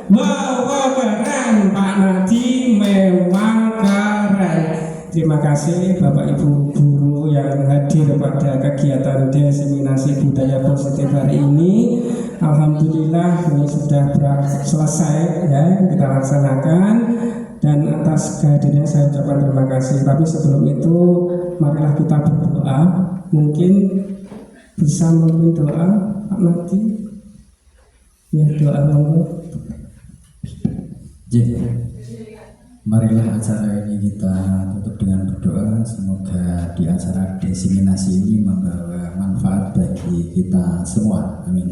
wow keren. Pak Nadi memang keren. Terima kasih Bapak Ibu guru yang hadir pada kegiatan diseminasi budaya positif hari ini. Alhamdulillah ini sudah selesai ya kita laksanakan, dan atas kehadirannya saya ucapkan terima kasih. Tapi sebelum itu marilah kita berdoa. Mungkin bisa memimpin doa Pak Nadi. Ya, doa monggo. Marilah acara ini kita tutup dengan berdoa. Semoga di acara diseminasi ini membawa manfaat bagi kita semua. Amin.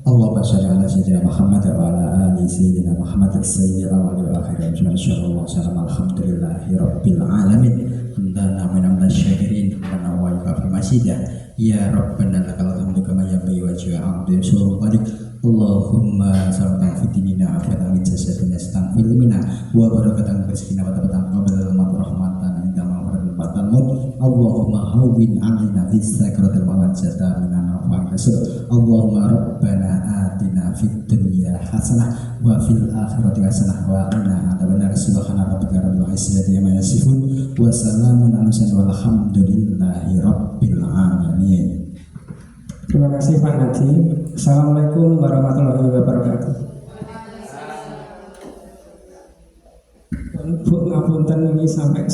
Allahumma shalli ala sayyidina Muhammad wa ala ali sayyidina Muhammad sayyidil awwalin wal akhirin. Alhamdulillahi rabbil alamin. Hamdan wa syakirin wa yukafi masjidah. Ya Rabbana lakal hamdu kama yanbaghi wa wajhi 'abdin surqadik. Allahumma sallallahu fitinina afatan min jasadina astaghfir minna wa barakatan rizqina wa tabatan qabla rahmatan inda ma'rifatan batanmu. Allahumma hawwin 'alaina fi sakratil maut jata minan rasul. Allahumma rabbana atina fid dunya hasanah wa fil akhirati hasanah wa qina adzabannar. Subhana rabbika rabbil izzati amma yasifun wa salamun alal mursalin walhamdulillahi rabbil alamin. Terima kasih Pak Nadi. Assalamualaikum warahmatullahi wabarakatuh. Bu ngapunten ini sampai